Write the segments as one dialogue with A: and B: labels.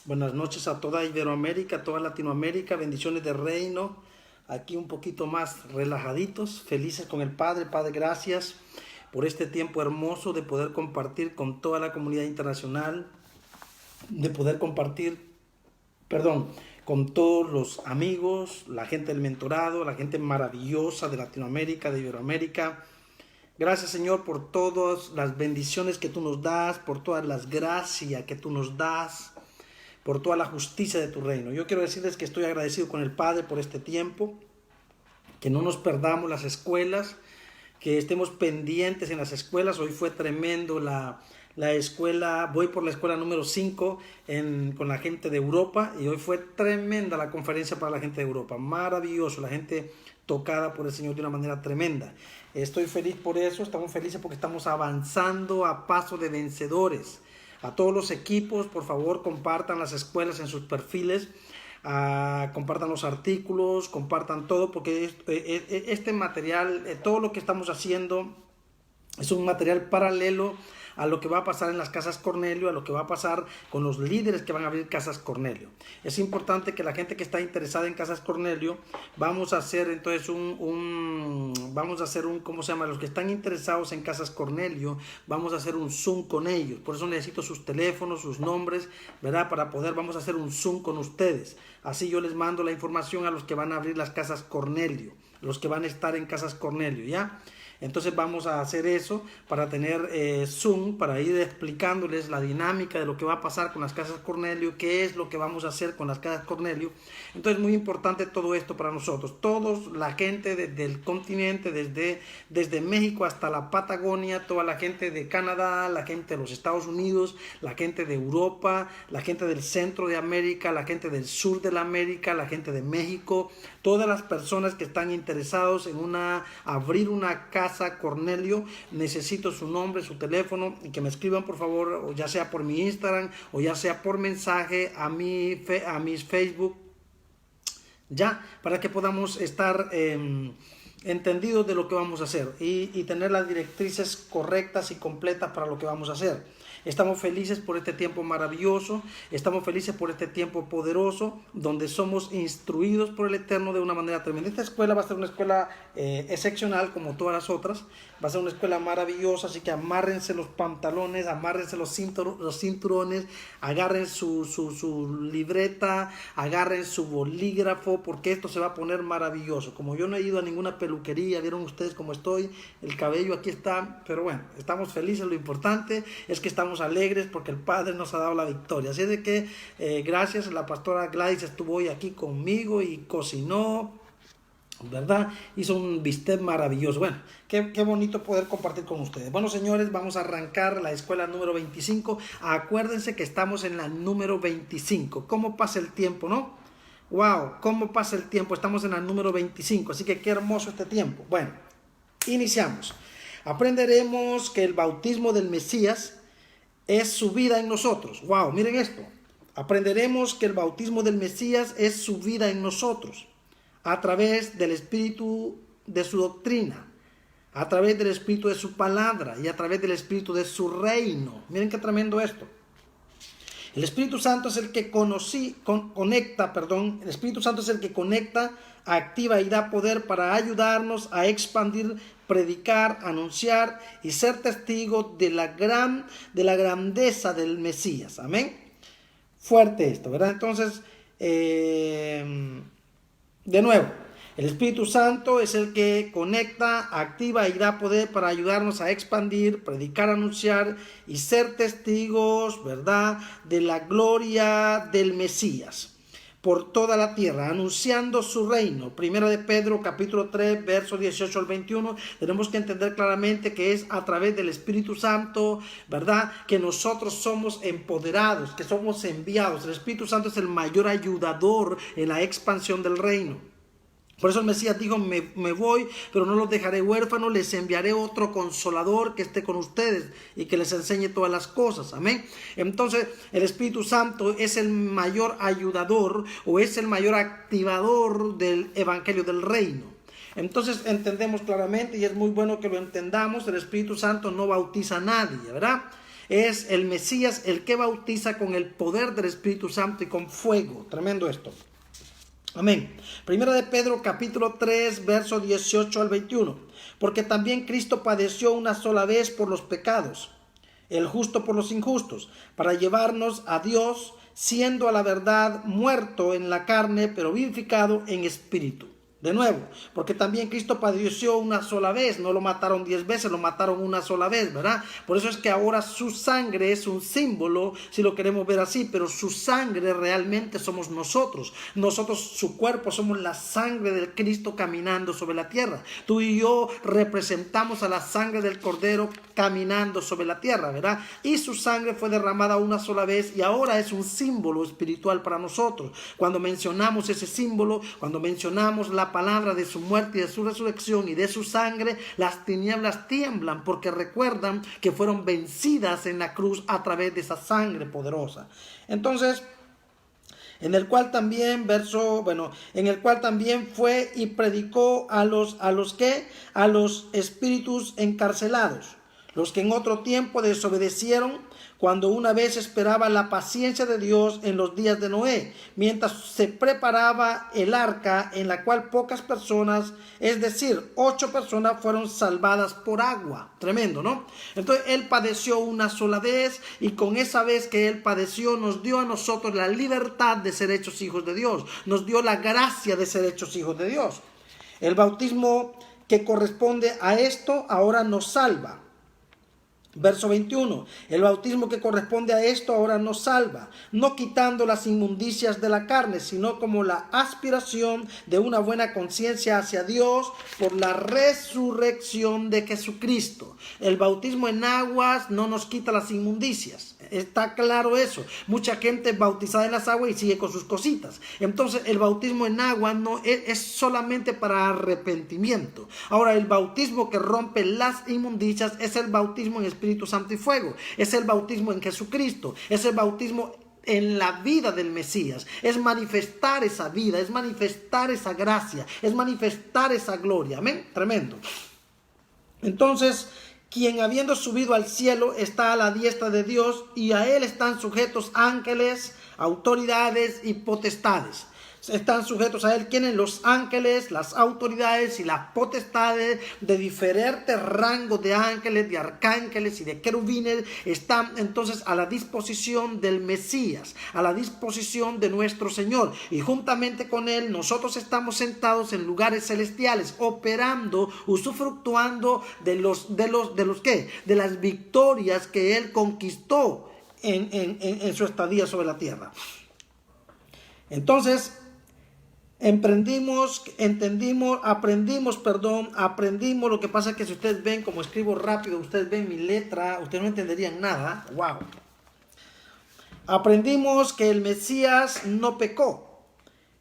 A: Buenas noches a toda Iberoamérica, a toda Latinoamérica, bendiciones de reino. Aquí un poquito más relajaditos, felices con el Padre. Padre, gracias por este tiempo hermoso de poder compartir con toda la comunidad internacional, de poder compartir, con todos los amigos, la gente del mentorado, la gente maravillosa de Latinoamérica, de Iberoamérica. Gracias, Señor, por todas las bendiciones que tú nos das, por todas las gracias que tú nos das, por toda la justicia de tu reino. Yo quiero decirles que estoy agradecido con el Padre por este tiempo, que no nos perdamos las escuelas, que estemos pendientes en las escuelas. Hoy fue tremendo la escuela, voy por la escuela número 5 con la gente de Europa, y hoy fue tremenda la conferencia para la gente de Europa, maravilloso, la gente tocada por el Señor de una manera tremenda. Estoy feliz por eso, estamos felices porque estamos avanzando a paso de vencedores. A todos los equipos, por favor, compartan las escuelas en sus perfiles, compartan los artículos, compartan todo, porque este material, todo lo que estamos haciendo es un material paralelo a lo que va a pasar en las Casas Cornelio, a lo que va a pasar con los líderes que van a abrir Casas Cornelio. Es importante que la gente que está interesada en Casas Cornelio, vamos a hacer entonces ¿cómo se llama? Los que están interesados en Casas Cornelio, vamos a hacer un Zoom con ellos. Por eso necesito sus teléfonos, sus nombres, ¿verdad? Vamos a hacer un Zoom con ustedes. Así yo les mando la información a los que van a abrir las Casas Cornelio, los que van a estar en Casas Cornelio, ¿ya? Entonces vamos a hacer eso para tener Zoom, para ir explicándoles la dinámica de lo que va a pasar con las Casas Cornelio, qué es lo que vamos a hacer con las Casas Cornelio. Entonces muy importante todo esto para nosotros, todos, la gente del continente, desde México hasta la Patagonia, toda la gente de Canadá, la gente de los Estados Unidos, la gente de Europa, la gente del centro de América, la gente del sur de la América, la gente de México, todas las personas que están interesados en abrir una casa Cornelio. Necesito su nombre, su teléfono, y que me escriban por favor, o ya sea por mi Instagram o ya sea por mensaje a mis Facebook, ya, para que podamos estar entendidos de lo que vamos a hacer y tener las directrices correctas y completas para lo que vamos a hacer. Estamos felices por este tiempo maravilloso, estamos felices por este tiempo poderoso, donde somos instruidos por el Eterno de una manera tremenda. Esta escuela va a ser una escuela excepcional como todas las otras, va a ser una escuela maravillosa, así que amárrense los pantalones, amárrense los cinturones, agarren su libreta, agarren su bolígrafo, porque esto se va a poner maravilloso. Como yo no he ido a ninguna peluquería, vieron ustedes cómo estoy, el cabello aquí está, pero bueno, estamos felices, lo importante es que estamos alegres porque el Padre nos ha dado la victoria. Así de que gracias, la pastora Gladys estuvo hoy aquí conmigo y cocinó, ¿verdad? Hizo un bistec maravilloso. Bueno, qué bonito poder compartir con ustedes. Bueno, señores, vamos a arrancar la escuela número 25. Acuérdense que estamos en la número 25. ¿Cómo pasa el tiempo, no? Wow, ¿cómo pasa el tiempo? Estamos en la número 25, así que qué hermoso este tiempo. Bueno, iniciamos. Aprenderemos que el bautismo del Mesías es su vida en nosotros. Wow, miren esto. Aprenderemos que el bautismo del Mesías es su vida en nosotros, a través del espíritu de su doctrina, a través del espíritu de su palabra y a través del espíritu de su reino. Miren qué tremendo esto. El Espíritu Santo es el que el Espíritu Santo es el que conecta, activa y da poder para ayudarnos a expandir, predicar, anunciar y ser testigos de la grandeza del Mesías. Amén. Fuerte esto, ¿verdad? Entonces, de nuevo, el Espíritu Santo es el que conecta, activa y da poder para ayudarnos a expandir, predicar, anunciar y ser testigos, ¿verdad?, de la gloria del Mesías por toda la tierra, anunciando su reino. Primera de Pedro, capítulo 3, versos 18 al 21. Tenemos que entender claramente que es a través del Espíritu Santo, ¿verdad?, que nosotros somos empoderados, que somos enviados. El Espíritu Santo es el mayor ayudador en la expansión del reino. Por eso el Mesías dijo, me voy, pero no los dejaré huérfanos, les enviaré otro consolador que esté con ustedes y que les enseñe todas las cosas. Amén. Entonces, el Espíritu Santo es el mayor ayudador o es el mayor activador del evangelio del reino. Entonces entendemos claramente, y es muy bueno que lo entendamos, el Espíritu Santo no bautiza a nadie, ¿verdad? es el Mesías el que bautiza con el poder del Espíritu Santo y con fuego. Tremendo esto. Amén. Primera de Pedro capítulo 3, verso 18 al 21. Porque también Cristo padeció una sola vez por los pecados, el justo por los injustos, para llevarnos a Dios, siendo a la verdad muerto en la carne, pero vivificado en espíritu. De nuevo, porque también Cristo padeció una sola vez, no lo mataron 10 veces, lo mataron una sola vez, ¿verdad? Por eso es que ahora su sangre es un símbolo, si lo queremos ver así, pero su sangre realmente somos nosotros. Nosotros, su cuerpo, somos la sangre del Cristo caminando sobre la tierra. Tú y yo representamos a la sangre del Cordero caminando sobre la tierra, ¿verdad? Y su sangre fue derramada una sola vez y ahora es un símbolo espiritual para nosotros. Cuando mencionamos ese símbolo, cuando mencionamos la palabra de su muerte y de su resurrección y de su sangre, las tinieblas tiemblan porque recuerdan que fueron vencidas en la cruz a través de esa sangre poderosa. Entonces, en el cual también fue y predicó a los espíritus encarcelados, los que en otro tiempo desobedecieron, cuando una vez esperaba la paciencia de Dios en los días de Noé, mientras se preparaba el arca, en la cual pocas personas, es decir, 8 personas fueron salvadas por agua. Tremendo, ¿no? Entonces Él padeció una sola vez, y con esa vez que Él padeció nos dio a nosotros la libertad de ser hechos hijos de Dios, nos dio la gracia de ser hechos hijos de Dios. El bautismo que corresponde a esto ahora nos salva. Verso 21, el bautismo que corresponde a esto ahora nos salva, no quitando las inmundicias de la carne, sino como la aspiración de una buena conciencia hacia Dios por la resurrección de Jesucristo. El bautismo en aguas no nos quita las inmundicias. Está claro eso. Mucha gente es bautizada en las aguas y sigue con sus cositas. Entonces el bautismo en agua no es solamente para arrepentimiento. Ahora, el bautismo que rompe las inmundicias es el bautismo en Espíritu Santo y fuego. Es el bautismo en Jesucristo. Es el bautismo en la vida del Mesías. Es manifestar esa vida, es manifestar esa gracia, es manifestar esa gloria. Amén. Tremendo. Entonces, quien habiendo subido al cielo está a la diestra de Dios, y a él están sujetos ángeles, autoridades y potestades. Están sujetos a él, ¿quiénes? Los ángeles, las autoridades y las potestades de diferentes rangos de ángeles, de arcángeles y de querubines. Están entonces a la disposición del Mesías, a la disposición de nuestro Señor, y juntamente con él nosotros estamos sentados en lugares celestiales, operando, usufructuando de las victorias que él conquistó en su estadía sobre la tierra. Entonces aprendimos. Lo que pasa es que si ustedes ven como escribo rápido, ustedes ven mi letra, ustedes no entenderían nada. Wow. Aprendimos que el Mesías no pecó,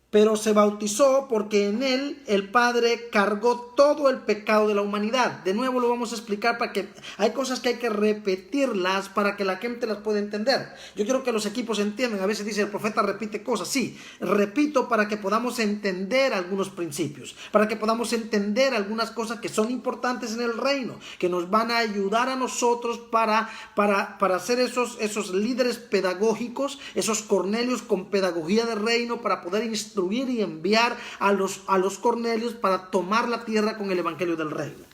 A: pero se bautizó porque en él el Padre cargó todo el pecado de la humanidad. De nuevo lo vamos a explicar, para que hay cosas que hay que repetirlas para que la gente las pueda entender. Yo quiero que los equipos entiendan. A veces dice el profeta repite cosas. Sí, repito para que podamos entender algunos principios, para que podamos entender algunas cosas que son importantes en el reino, que nos van a ayudar a nosotros para ser esos líderes pedagógicos, esos Cornelios con pedagogía de reino, para poder instruir y enviar a los Cornelios para tomar la tierra con el evangelio del reino.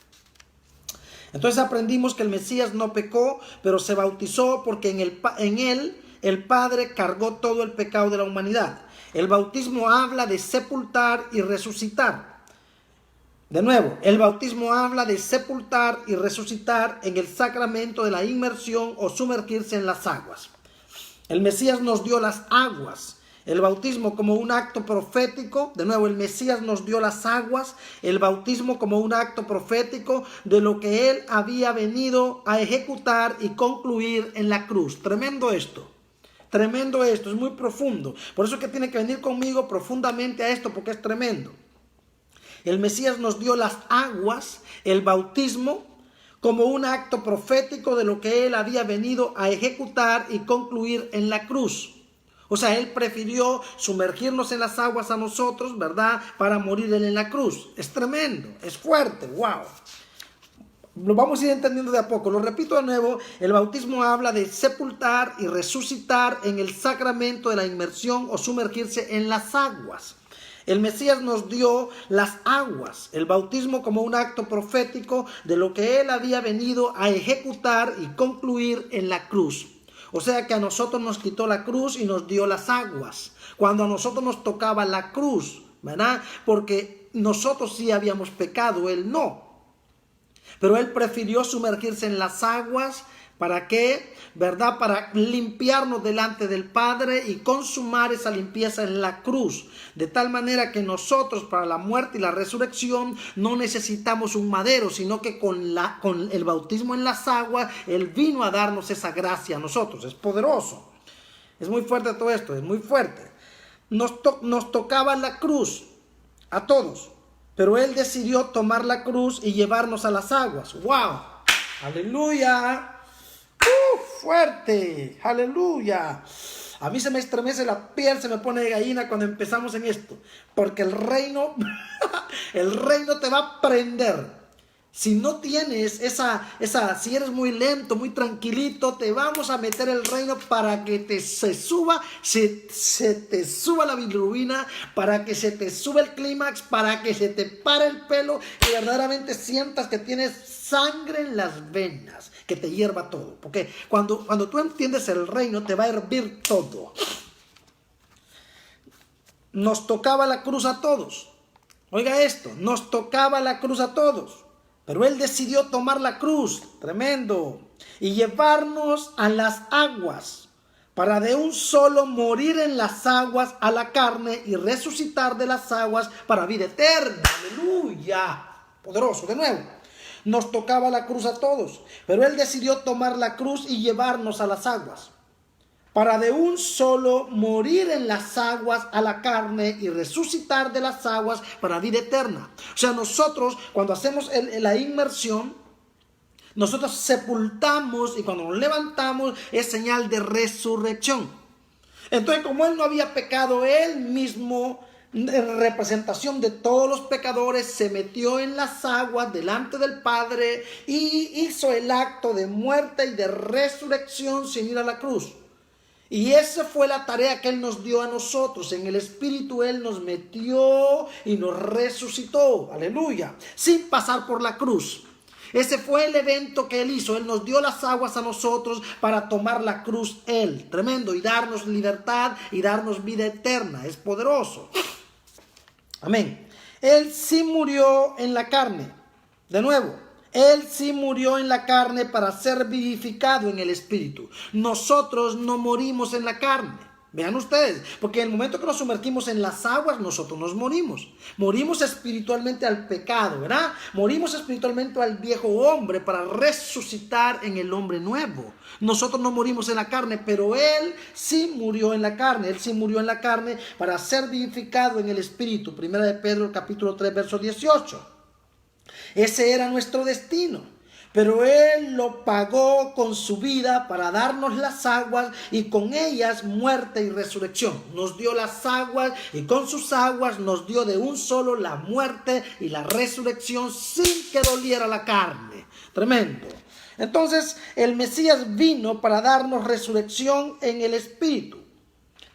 A: Entonces aprendimos que el Mesías no pecó, pero se bautizó porque en él el Padre cargó todo el pecado de la humanidad. El bautismo habla de sepultar y resucitar. De nuevo, el bautismo habla de sepultar y resucitar en el sacramento de la inmersión o sumergirse en las aguas. El Mesías nos dio las aguas. El bautismo como un acto profético. De nuevo, el Mesías nos dio las aguas. El bautismo como un acto profético de lo que él había venido a ejecutar y concluir en la cruz. Tremendo esto. Tremendo esto. Es muy profundo. Por eso es que tiene que venir conmigo profundamente a esto, porque es tremendo. El Mesías nos dio las aguas, el bautismo, como un acto profético de lo que él había venido a ejecutar y concluir en la cruz. O sea, él prefirió sumergirnos en las aguas a nosotros, ¿verdad?, para morir él en la cruz. Es tremendo, es fuerte, wow. Lo vamos a ir entendiendo de a poco. Lo repito de nuevo, el bautismo habla de sepultar y resucitar en el sacramento de la inmersión o sumergirse en las aguas. El Mesías nos dio las aguas, el bautismo como un acto profético de lo que Él había venido a ejecutar y concluir en la cruz. O sea que a nosotros nos quitó la cruz y nos dio las aguas. Cuando a nosotros nos tocaba la cruz, ¿verdad? Porque nosotros sí habíamos pecado, Él no. Pero Él prefirió sumergirse en las aguas. ¿Para qué? ¿Verdad? Para limpiarnos delante del Padre y consumar esa limpieza en la cruz. De tal manera que nosotros para la muerte y la resurrección no necesitamos un madero, sino que con el bautismo en las aguas, Él vino a darnos esa gracia a nosotros. Es poderoso. Es muy fuerte todo esto, es muy fuerte. Nos tocaba la cruz a todos. Pero Él decidió tomar la cruz y llevarnos a las aguas. ¡Wow! ¡Aleluya! ¡Fuerte! ¡Aleluya! A mí se me estremece la piel, se me pone de gallina cuando empezamos en esto. Porque el reino te va a prender. Si no tienes si eres muy lento, muy tranquilito, te vamos a meter el reino para que se te suba la bilirrubina, para que se te suba el clímax, para que se te pare el pelo y verdaderamente sientas que tienes sangre en las venas, que te hierva todo. Porque cuando tú entiendes el reino, te va a hervir todo. Nos tocaba la cruz a todos. Oiga esto, nos tocaba la cruz a todos. Pero Él decidió tomar la cruz, tremendo, y llevarnos a las aguas, para de un solo morir en las aguas a la carne y resucitar de las aguas para vida eterna. ¡Aleluya! Poderoso, de nuevo. Nos tocaba la cruz a todos, pero Él decidió tomar la cruz y llevarnos a las aguas, para de un solo morir en las aguas a la carne y resucitar de las aguas para vida eterna. O sea, nosotros cuando hacemos la inmersión, nosotros sepultamos y cuando nos levantamos es señal de resurrección. Entonces, como Él no había pecado, Él mismo, en representación de todos los pecadores, se metió en las aguas delante del Padre y hizo el acto de muerte y de resurrección sin ir a la cruz. Y esa fue la tarea que Él nos dio a nosotros. En el Espíritu Él nos metió y nos resucitó. Aleluya. Sin pasar por la cruz. Ese fue el evento que Él hizo. Él nos dio las aguas a nosotros para tomar la cruz Él. Tremendo. Y darnos libertad y darnos vida eterna. Es poderoso. Amén. Él sí murió en la carne. De nuevo. Él sí murió en la carne para ser vivificado en el Espíritu. Nosotros no morimos en la carne. Vean ustedes, porque en el momento que nos sumergimos en las aguas, nosotros nos morimos. Morimos espiritualmente al pecado, ¿verdad? Morimos espiritualmente al viejo hombre para resucitar en el hombre nuevo. Nosotros no morimos en la carne, pero Él sí murió en la carne. Él sí murió en la carne para ser vivificado en el Espíritu. Primera de Pedro, capítulo 3, verso 18. Ese era nuestro destino, pero Él lo pagó con su vida para darnos las aguas y con ellas muerte y resurrección. Nos dio las aguas y con sus aguas nos dio de un solo la muerte y la resurrección sin que doliera la carne. Tremendo. Entonces el Mesías vino para darnos resurrección en el Espíritu.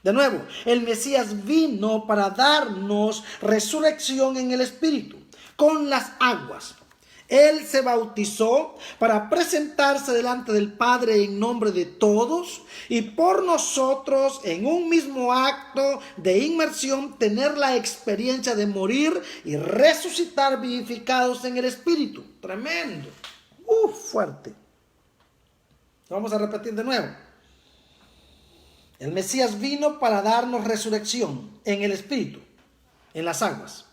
A: De nuevo, el Mesías vino para darnos resurrección en el Espíritu. Con las aguas. Él se bautizó para presentarse delante del Padre en nombre de todos y por nosotros en un mismo acto de inmersión tener la experiencia de morir y resucitar vivificados en el Espíritu. Tremendo. Fuerte. Vamos a repetir de nuevo. El Mesías vino para darnos resurrección en el Espíritu, en las aguas.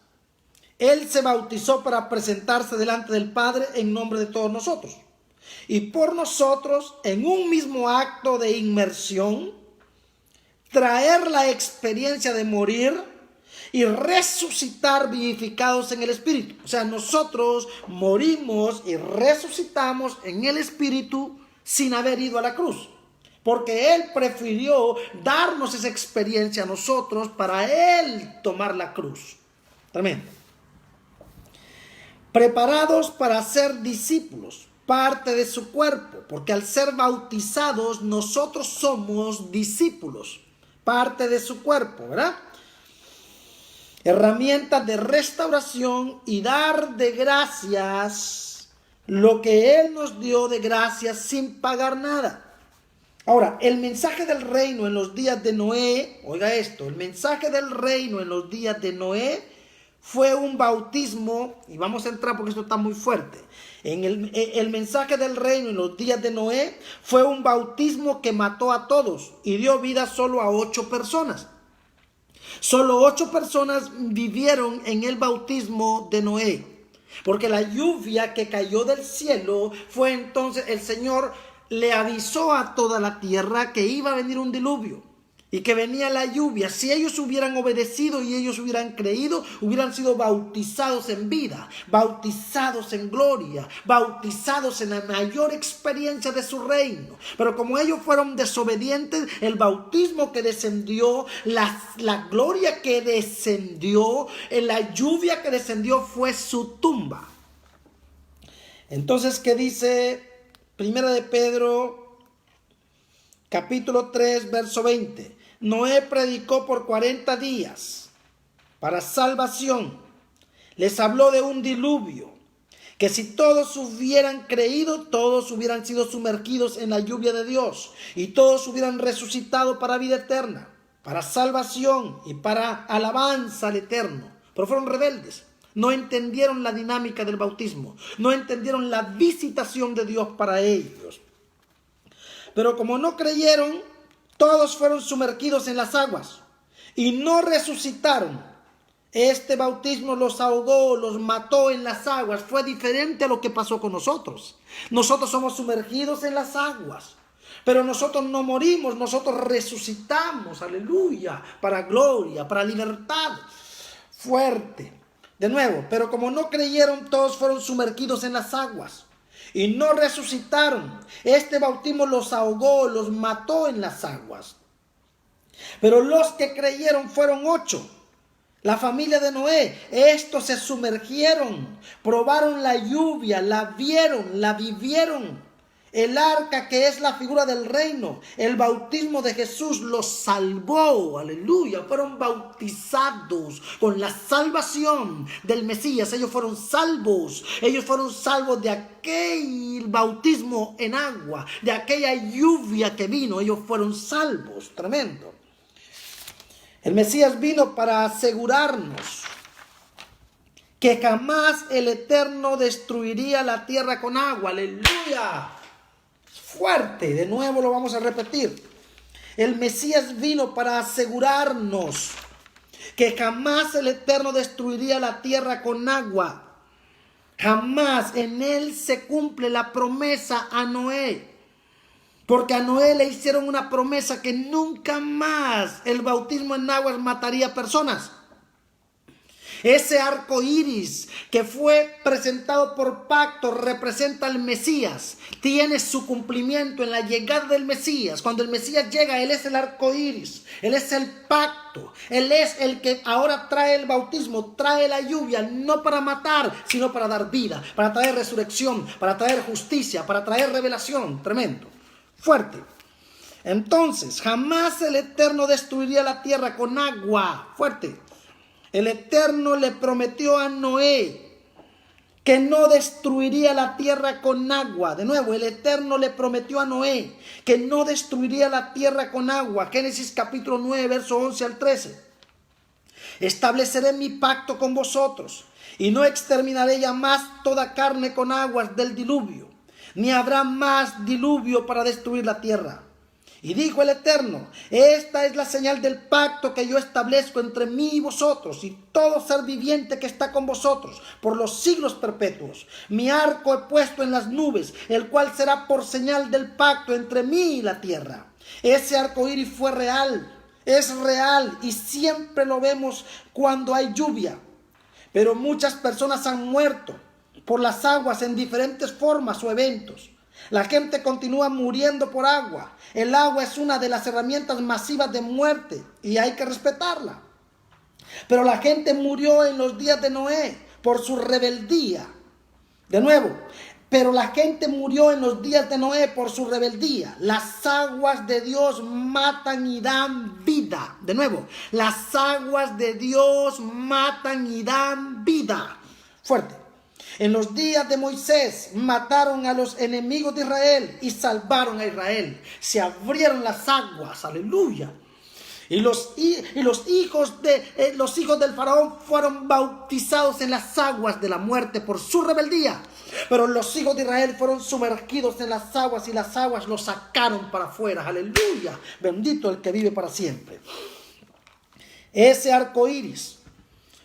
A: Él se bautizó para presentarse delante del Padre en nombre de todos nosotros. Y por nosotros, en un mismo acto de inmersión, traer la experiencia de morir y resucitar vivificados en el Espíritu. O sea, nosotros morimos y resucitamos en el Espíritu sin haber ido a la cruz. Porque Él prefirió darnos esa experiencia a nosotros para Él tomar la cruz. Tremendo. preparados para ser discípulos, parte de su cuerpo, porque al ser bautizados nosotros somos discípulos, parte de su cuerpo, ¿verdad? Herramienta de restauración y dar de gracias lo que Él nos dio de gracias sin pagar nada. Ahora, el mensaje del reino en los días de Noé, oiga esto, el mensaje del reino en los días de Noé fue un bautismo, y vamos a entrar porque esto está muy fuerte. El mensaje del reino en los días de Noé fue un bautismo que mató a todos y dio vida solo a 8 personas. Solo 8 personas vivieron en el bautismo de Noé, porque la lluvia que cayó del cielo fue entonces, el Señor le avisó a toda la tierra que iba a venir un diluvio y que venía la lluvia. Si ellos hubieran obedecido y ellos hubieran creído, hubieran sido bautizados en vida, bautizados en gloria, bautizados en la mayor experiencia de su reino. Pero como ellos fueron desobedientes, el bautismo que descendió, la gloria que descendió, la lluvia que descendió fue su tumba. Entonces, ¿qué dice Primera de Pedro, capítulo 3, verso 20? Noé predicó por 40 días para salvación. Les habló de un diluvio, que si todos hubieran creído, todos hubieran sido sumergidos en la lluvia de Dios y todos hubieran resucitado para vida eterna, para salvación y para alabanza al Eterno. Pero fueron rebeldes. No entendieron la dinámica del bautismo. No entendieron la visitación de Dios para ellos. Pero como no creyeron, todos fueron sumergidos en las aguas y no resucitaron. Este bautismo los ahogó, los mató en las aguas. Fue diferente a lo que pasó con nosotros. Nosotros somos sumergidos en las aguas, pero nosotros no morimos, nosotros resucitamos, aleluya, para gloria, para libertad. Fuerte. De nuevo, pero como no creyeron, todos fueron sumergidos en las aguas y no resucitaron. Este bautismo los ahogó, los mató en las aguas. Pero los que creyeron fueron 8. La familia de Noé, estos se sumergieron, probaron la lluvia, la vieron, la vivieron. El arca, que es la figura del reino, el bautismo de Jesús los salvó, aleluya. Fueron bautizados con la salvación del Mesías. Ellos fueron salvos de aquel bautismo en agua, de aquella lluvia que vino. Ellos fueron salvos, tremendo. El Mesías vino para asegurarnos que jamás el Eterno destruiría la tierra con agua, aleluya. Fuerte, de nuevo lo vamos a repetir. El Mesías vino para asegurarnos que jamás el Eterno destruiría la tierra con agua. Jamás. En él se cumple la promesa a Noé. Porque a Noé le hicieron una promesa que nunca más el bautismo en aguas mataría personas. Ese arco iris que fue presentado por pacto representa al Mesías. Tiene su cumplimiento en la llegada del Mesías. Cuando el Mesías llega, Él es el arco iris. Él es el pacto. Él es el que ahora trae el bautismo, trae la lluvia, no para matar, sino para dar vida, para traer resurrección, para traer justicia, para traer revelación. Tremendo. Fuerte. Entonces, jamás el Eterno destruiría la tierra con agua. Fuerte. El Eterno le prometió a Noé que no destruiría la tierra con agua. De nuevo, el Eterno le prometió a Noé que no destruiría la tierra con agua. Génesis capítulo 9, verso 11 al 13. Estableceré mi pacto con vosotros y no exterminaré ya más toda carne con aguas del diluvio, ni habrá más diluvio para destruir la tierra. Y dijo el Eterno: esta es la señal del pacto que yo establezco entre mí y vosotros y todo ser viviente que está con vosotros por los siglos perpetuos. Mi arco he puesto en las nubes, el cual será por señal del pacto entre mí y la tierra. Ese arco iris fue real, es real y siempre lo vemos cuando hay lluvia. Pero muchas personas han muerto por las aguas en diferentes formas o eventos. La gente continúa muriendo por agua. El agua es una de las herramientas masivas de muerte y hay que respetarla. Pero la gente murió en los días de Noé por su rebeldía. De nuevo, pero la gente murió en los días de Noé por su rebeldía. Las aguas de Dios matan y dan vida. De nuevo, las aguas de Dios matan y dan vida. Fuerte. En los días de Moisés mataron a los enemigos de Israel y salvaron a Israel. Se abrieron las aguas, aleluya. Y los hijos del faraón fueron bautizados en las aguas de la muerte por su rebeldía. Pero los hijos de Israel fueron sumergidos en las aguas y las aguas los sacaron para afuera. Aleluya. Bendito el que vive para siempre. Ese arco iris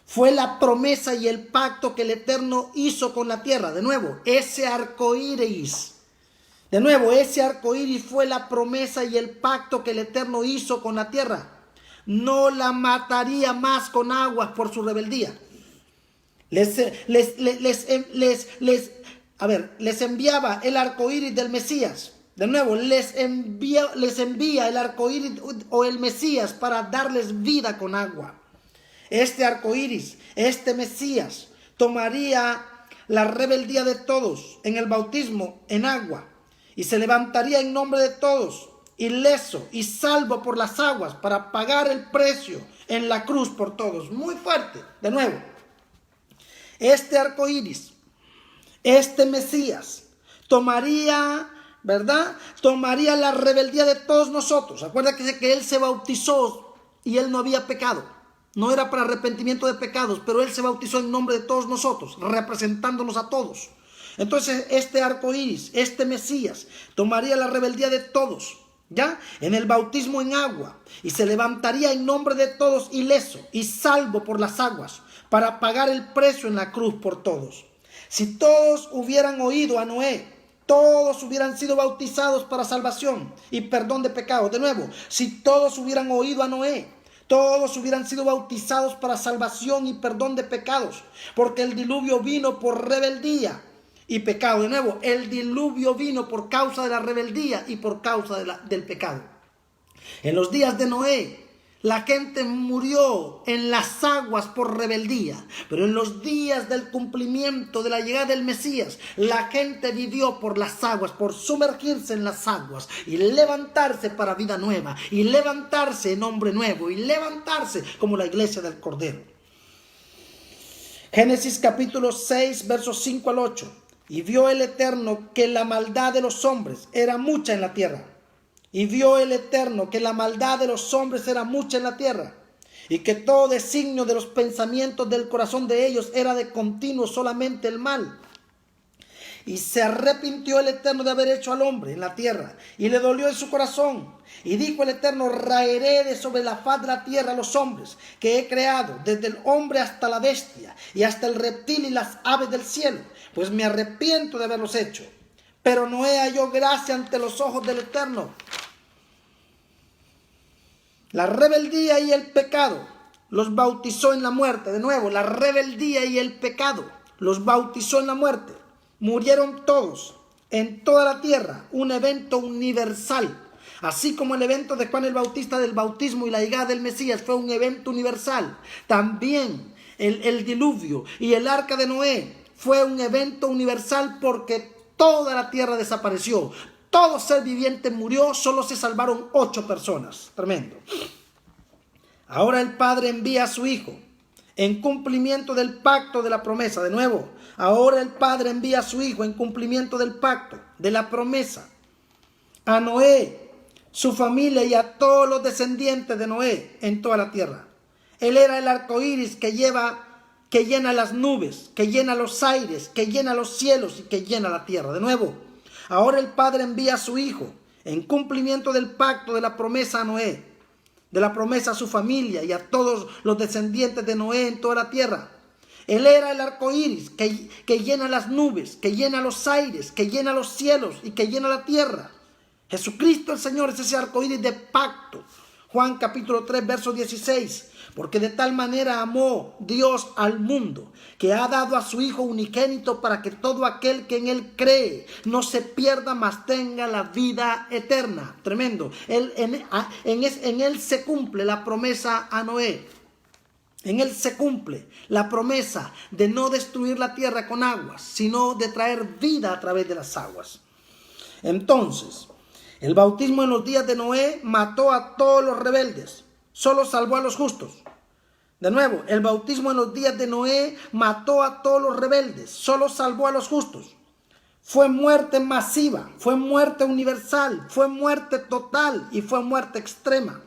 A: fue la promesa y el pacto que el Eterno hizo con la tierra. De nuevo, ese arco iris. De nuevo, ese arco iris fue la promesa y el pacto que el Eterno hizo con la tierra. No la mataría más con aguas por su rebeldía. Les enviaba el arco iris del Mesías. De nuevo, les envía el arco iris o el Mesías para darles vida con agua. Este arco iris, este Mesías, tomaría la rebeldía de todos en el bautismo en agua y se levantaría en nombre de todos, ileso y salvo por las aguas, para pagar el precio en la cruz por todos. Muy fuerte. De nuevo, este arco iris, este Mesías, tomaría la rebeldía de todos nosotros. Acuérdate que Él se bautizó y Él no había pecado. No era para arrepentimiento de pecados, pero Él se bautizó en nombre de todos nosotros, representándonos a todos. Entonces, este arco iris, este Mesías, tomaría la rebeldía de todos, ¿ya? En el bautismo en agua, y se levantaría en nombre de todos ileso y salvo por las aguas, para pagar el precio en la cruz por todos. Si todos hubieran oído a Noé, todos hubieran sido bautizados para salvación y perdón de pecados. De nuevo, si todos hubieran oído a Noé, todos hubieran sido bautizados para salvación y perdón de pecados, porque el diluvio vino por rebeldía y pecado. De nuevo, el diluvio vino por causa de la rebeldía y por causa del pecado. En los días de Noé, la gente murió en las aguas por rebeldía, pero en los días del cumplimiento de la llegada del Mesías, la gente vivió por las aguas, por sumergirse en las aguas y levantarse para vida nueva, y levantarse en hombre nuevo, y levantarse como la iglesia del Cordero. Génesis capítulo 6, versos 5 al 8. Y vio el Eterno que la maldad de los hombres era mucha en la tierra. Y vio el Eterno que la maldad de los hombres era mucha en la tierra, y que todo designio de los pensamientos del corazón de ellos era de continuo solamente el mal. Y se arrepintió el Eterno de haber hecho al hombre en la tierra, y le dolió en su corazón. Y dijo el Eterno: raeré de sobre la faz de la tierra a los hombres que he creado, desde el hombre hasta la bestia, y hasta el reptil y las aves del cielo, pues me arrepiento de haberlos hecho. Pero Noé halló gracia ante los ojos del Eterno. La rebeldía y el pecado los bautizó en la muerte. De nuevo, la rebeldía y el pecado los bautizó en la muerte. Murieron todos en toda la tierra, un evento universal. Así como el evento de Juan el Bautista del bautismo y la llegada del Mesías fue un evento universal, también el diluvio y el arca de Noé fue un evento universal, porque toda la tierra desapareció. Todo ser viviente murió, solo se salvaron 8 personas. Tremendo. Ahora el Padre envía a su Hijo en cumplimiento del pacto de la promesa. De nuevo, ahora el Padre envía a su Hijo en cumplimiento del pacto de la promesa a Noé, su familia y a todos los descendientes de Noé en toda la tierra. Él era el arco iris que llena las nubes, que llena los aires, que llena los cielos y que llena la tierra. De nuevo, ahora el Padre envía a su Hijo en cumplimiento del pacto de la promesa a Noé, de la promesa a su familia y a todos los descendientes de Noé en toda la tierra. Él era el arco iris que llena las nubes, que llena los aires, que llena los cielos y que llena la tierra. Jesucristo el Señor es ese arco iris de pacto. Juan capítulo 3, verso 16. Porque de tal manera amó Dios al mundo, que ha dado a su Hijo unigénito, para que todo aquel que en Él cree no se pierda, mas tenga la vida eterna. Tremendo. En Él se cumple la promesa a Noé. En él se cumple la promesa de no destruir la tierra con aguas, sino de traer vida a través de las aguas. Entonces, el bautismo en los días de Noé mató a todos los rebeldes, solo salvó a los justos. De nuevo, el bautismo en los días de Noé mató a todos los rebeldes, solo salvó a los justos. Fue muerte masiva, fue muerte universal, fue muerte total y fue muerte extrema.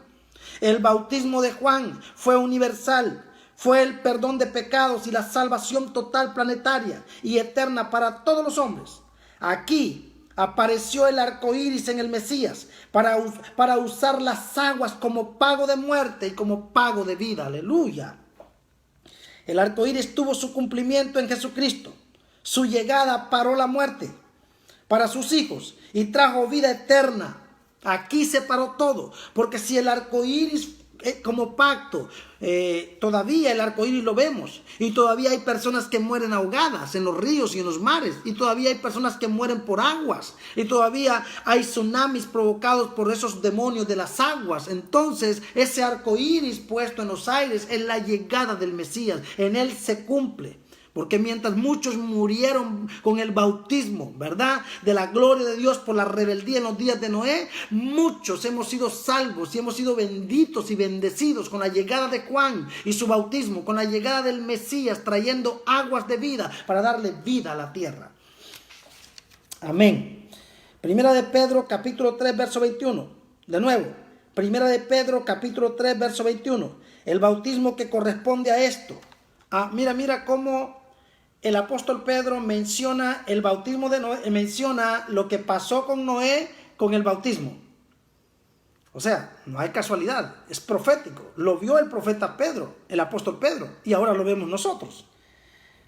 A: El bautismo de Juan fue universal, fue el perdón de pecados y la salvación total, planetaria y eterna para todos los hombres. Aquí apareció el arco iris en el Mesías para usar las aguas como pago de muerte y como pago de vida. Aleluya. El arco iris tuvo su cumplimiento en Jesucristo. Su llegada paró la muerte para sus hijos y trajo vida eterna. Aquí se paró todo, porque si el arco iris como pacto, todavía el arco iris lo vemos, y todavía hay personas que mueren ahogadas en los ríos y en los mares, y todavía hay personas que mueren por aguas, y todavía hay tsunamis provocados por esos demonios de las aguas. Entonces ese arco iris puesto en los aires es la llegada del Mesías, en él se cumple. Porque mientras muchos murieron con el bautismo, ¿verdad?, de la gloria de Dios por la rebeldía en los días de Noé, muchos hemos sido salvos y hemos sido benditos y bendecidos con la llegada de Juan y su bautismo, con la llegada del Mesías trayendo aguas de vida para darle vida a la tierra. Amén. Primera de Pedro capítulo 3 verso 21. De nuevo, Primera de Pedro capítulo 3 verso 21. El bautismo que corresponde a esto. Mira cómo el apóstol Pedro menciona el bautismo de Noé, menciona lo que pasó con Noé con el bautismo. O sea, no hay casualidad, es profético. Lo vio el profeta Pedro, el apóstol Pedro, y ahora lo vemos nosotros.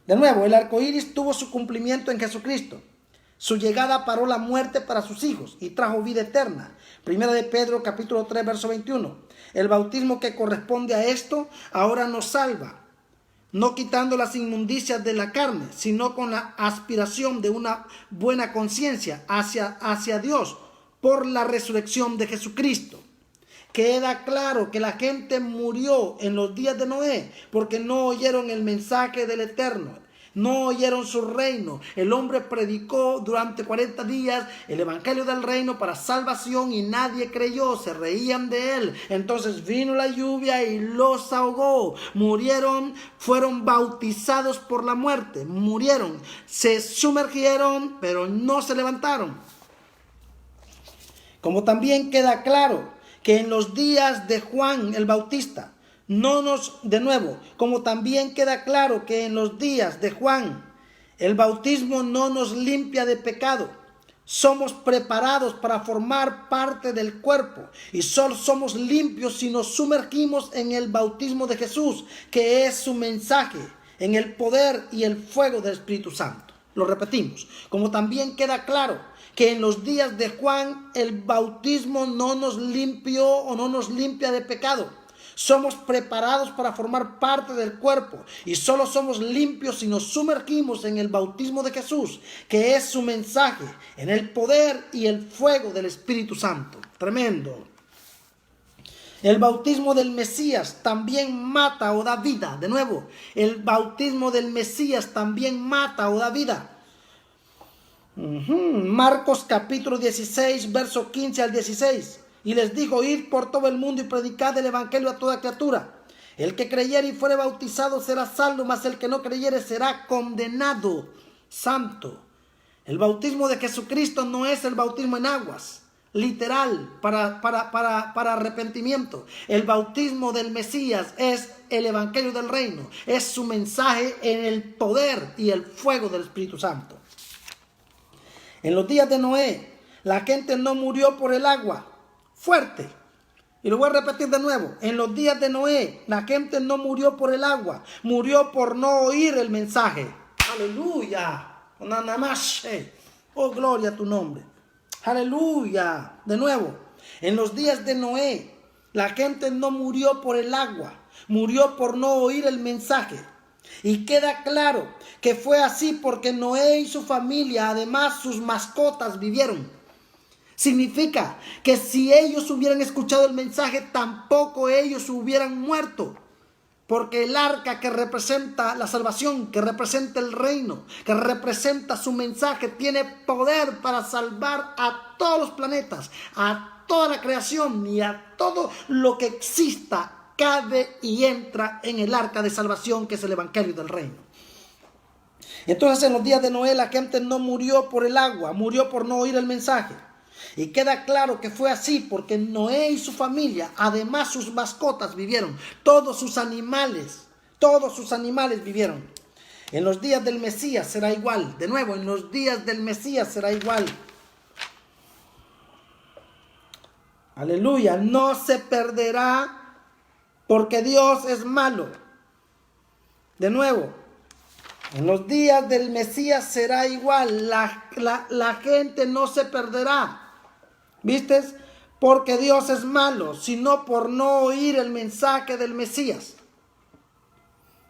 A: De nuevo, el arco iris tuvo su cumplimiento en Jesucristo. Su llegada paró la muerte para sus hijos y trajo vida eterna. Primera de Pedro capítulo 3 verso 21. El bautismo que corresponde a esto ahora nos salva, no quitando las inmundicias de la carne, sino con la aspiración de una buena conciencia hacia Dios por la resurrección de Jesucristo. Queda claro que la gente murió en los días de Noé porque no oyeron el mensaje del Eterno. No oyeron su reino. El hombre predicó durante 40 días el evangelio del reino para salvación y nadie creyó, se reían de él. Entonces vino la lluvia y los ahogó. Murieron, fueron bautizados por la muerte. Murieron, se sumergieron, pero no se levantaron. Como también queda claro que en los días de Juan el Bautista, como también queda claro que en los días de Juan, el bautismo no nos limpia de pecado. Somos preparados para formar parte del cuerpo y solo somos limpios si nos sumergimos en el bautismo de Jesús, que es su mensaje, en el poder y el fuego del Espíritu Santo. Lo repetimos, como también queda claro que en los días de Juan el bautismo no nos limpió o no nos limpia de pecado. Somos preparados para formar parte del cuerpo y solo somos limpios si nos sumergimos en el bautismo de Jesús, que es su mensaje, en el poder y el fuego del Espíritu Santo. Tremendo. El bautismo del Mesías también mata o da vida. De nuevo, el bautismo del Mesías también mata o da vida. Marcos capítulo 16, verso 15 al 16. Y les dijo: id por todo el mundo y predicad el evangelio a toda criatura. El que creyere y fuere bautizado será salvo, mas el que no creyere será condenado. Santo. El bautismo de Jesucristo no es el bautismo en aguas, literal, para arrepentimiento. El bautismo del Mesías es el evangelio del reino. Es su mensaje en el poder y el fuego del Espíritu Santo. En los días de Noé, la gente no murió por el agua. Fuerte. Y lo voy a repetir de nuevo. En los días de Noé, la gente no murió por el agua, murió por no oír el mensaje. Aleluya. Oh, gloria a tu nombre. Aleluya. De nuevo, en los días de Noé, la gente no murió por el agua, murió por no oír el mensaje. Y queda claro que fue así porque Noé y su familia, además sus mascotas, vivieron. Significa que si ellos hubieran escuchado el mensaje, tampoco ellos hubieran muerto. Porque el arca, que representa la salvación, que representa el reino, que representa su mensaje, tiene poder para salvar a todos los planetas, a toda la creación y a todo lo que exista, cabe y entra en el arca de salvación, que es el evangelio del reino. Entonces, en los días de Noé, la gente no murió por el agua, murió por no oír el mensaje. Y queda claro que fue así porque Noé y su familia, además sus mascotas, vivieron. Todos sus animales vivieron. En los días del Mesías será igual. De nuevo, en los días del Mesías será igual. Aleluya. No se perderá porque Dios es malo. De nuevo, en los días del Mesías será igual. La gente no se perderá. ¿Viste? Porque Dios es malo, sino por no oír el mensaje del Mesías.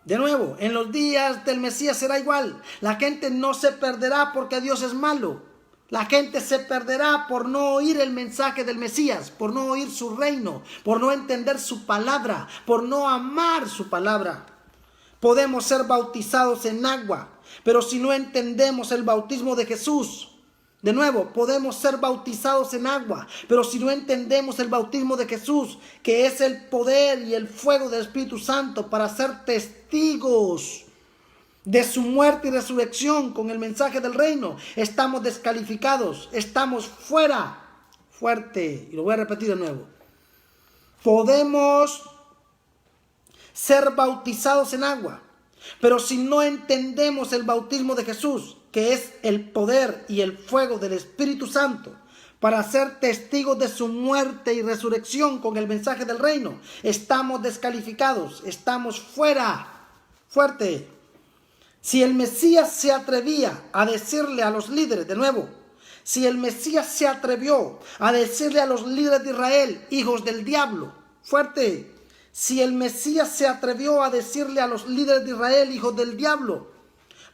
A: De nuevo, en los días del Mesías será igual. La gente no se perderá porque Dios es malo. La gente se perderá por no oír el mensaje del Mesías, por no oír su reino, por no entender su palabra, por no amar su palabra. Podemos ser bautizados en agua, pero si no entendemos el bautismo de Jesús, de nuevo, podemos ser bautizados en agua, pero si no entendemos el bautismo de Jesús, que es el poder y el fuego del Espíritu Santo para ser testigos de su muerte y resurrección con el mensaje del reino, estamos descalificados, estamos fuera. Fuerte, y lo voy a repetir de nuevo. Podemos ser bautizados en agua, pero si no entendemos el bautismo de Jesús, que es el poder y el fuego del Espíritu Santo, para ser testigos de su muerte y resurrección con el mensaje del reino, estamos descalificados, estamos fuera. Fuerte. Si el Mesías se atrevía a decirle a los líderes, de nuevo, si el Mesías se atrevió a decirle a los líderes de Israel, hijos del diablo, fuerte. Si el Mesías se atrevió a decirle a los líderes de Israel, hijos del diablo,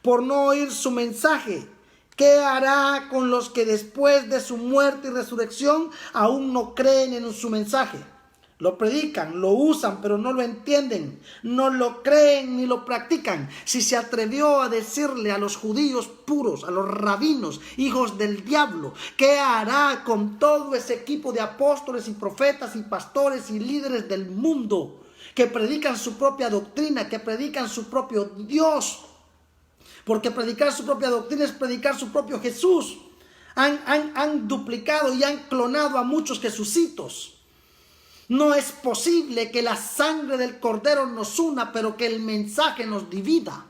A: por no oír su mensaje, ¿qué hará con los que después de su muerte y resurrección aún no creen en su mensaje? Lo predican, lo usan, pero no lo entienden, no lo creen ni lo practican. Si se atrevió a decirle a los judíos puros, a los rabinos, hijos del diablo, ¿qué hará con todo ese equipo de apóstoles y profetas y pastores y líderes del mundo que predican su propia doctrina, que predican su propio Dios? Porque predicar su propia doctrina es predicar su propio Jesús. Han duplicado y han clonado a muchos Jesucitos. No es posible que la sangre del Cordero nos una, pero que el mensaje nos divida.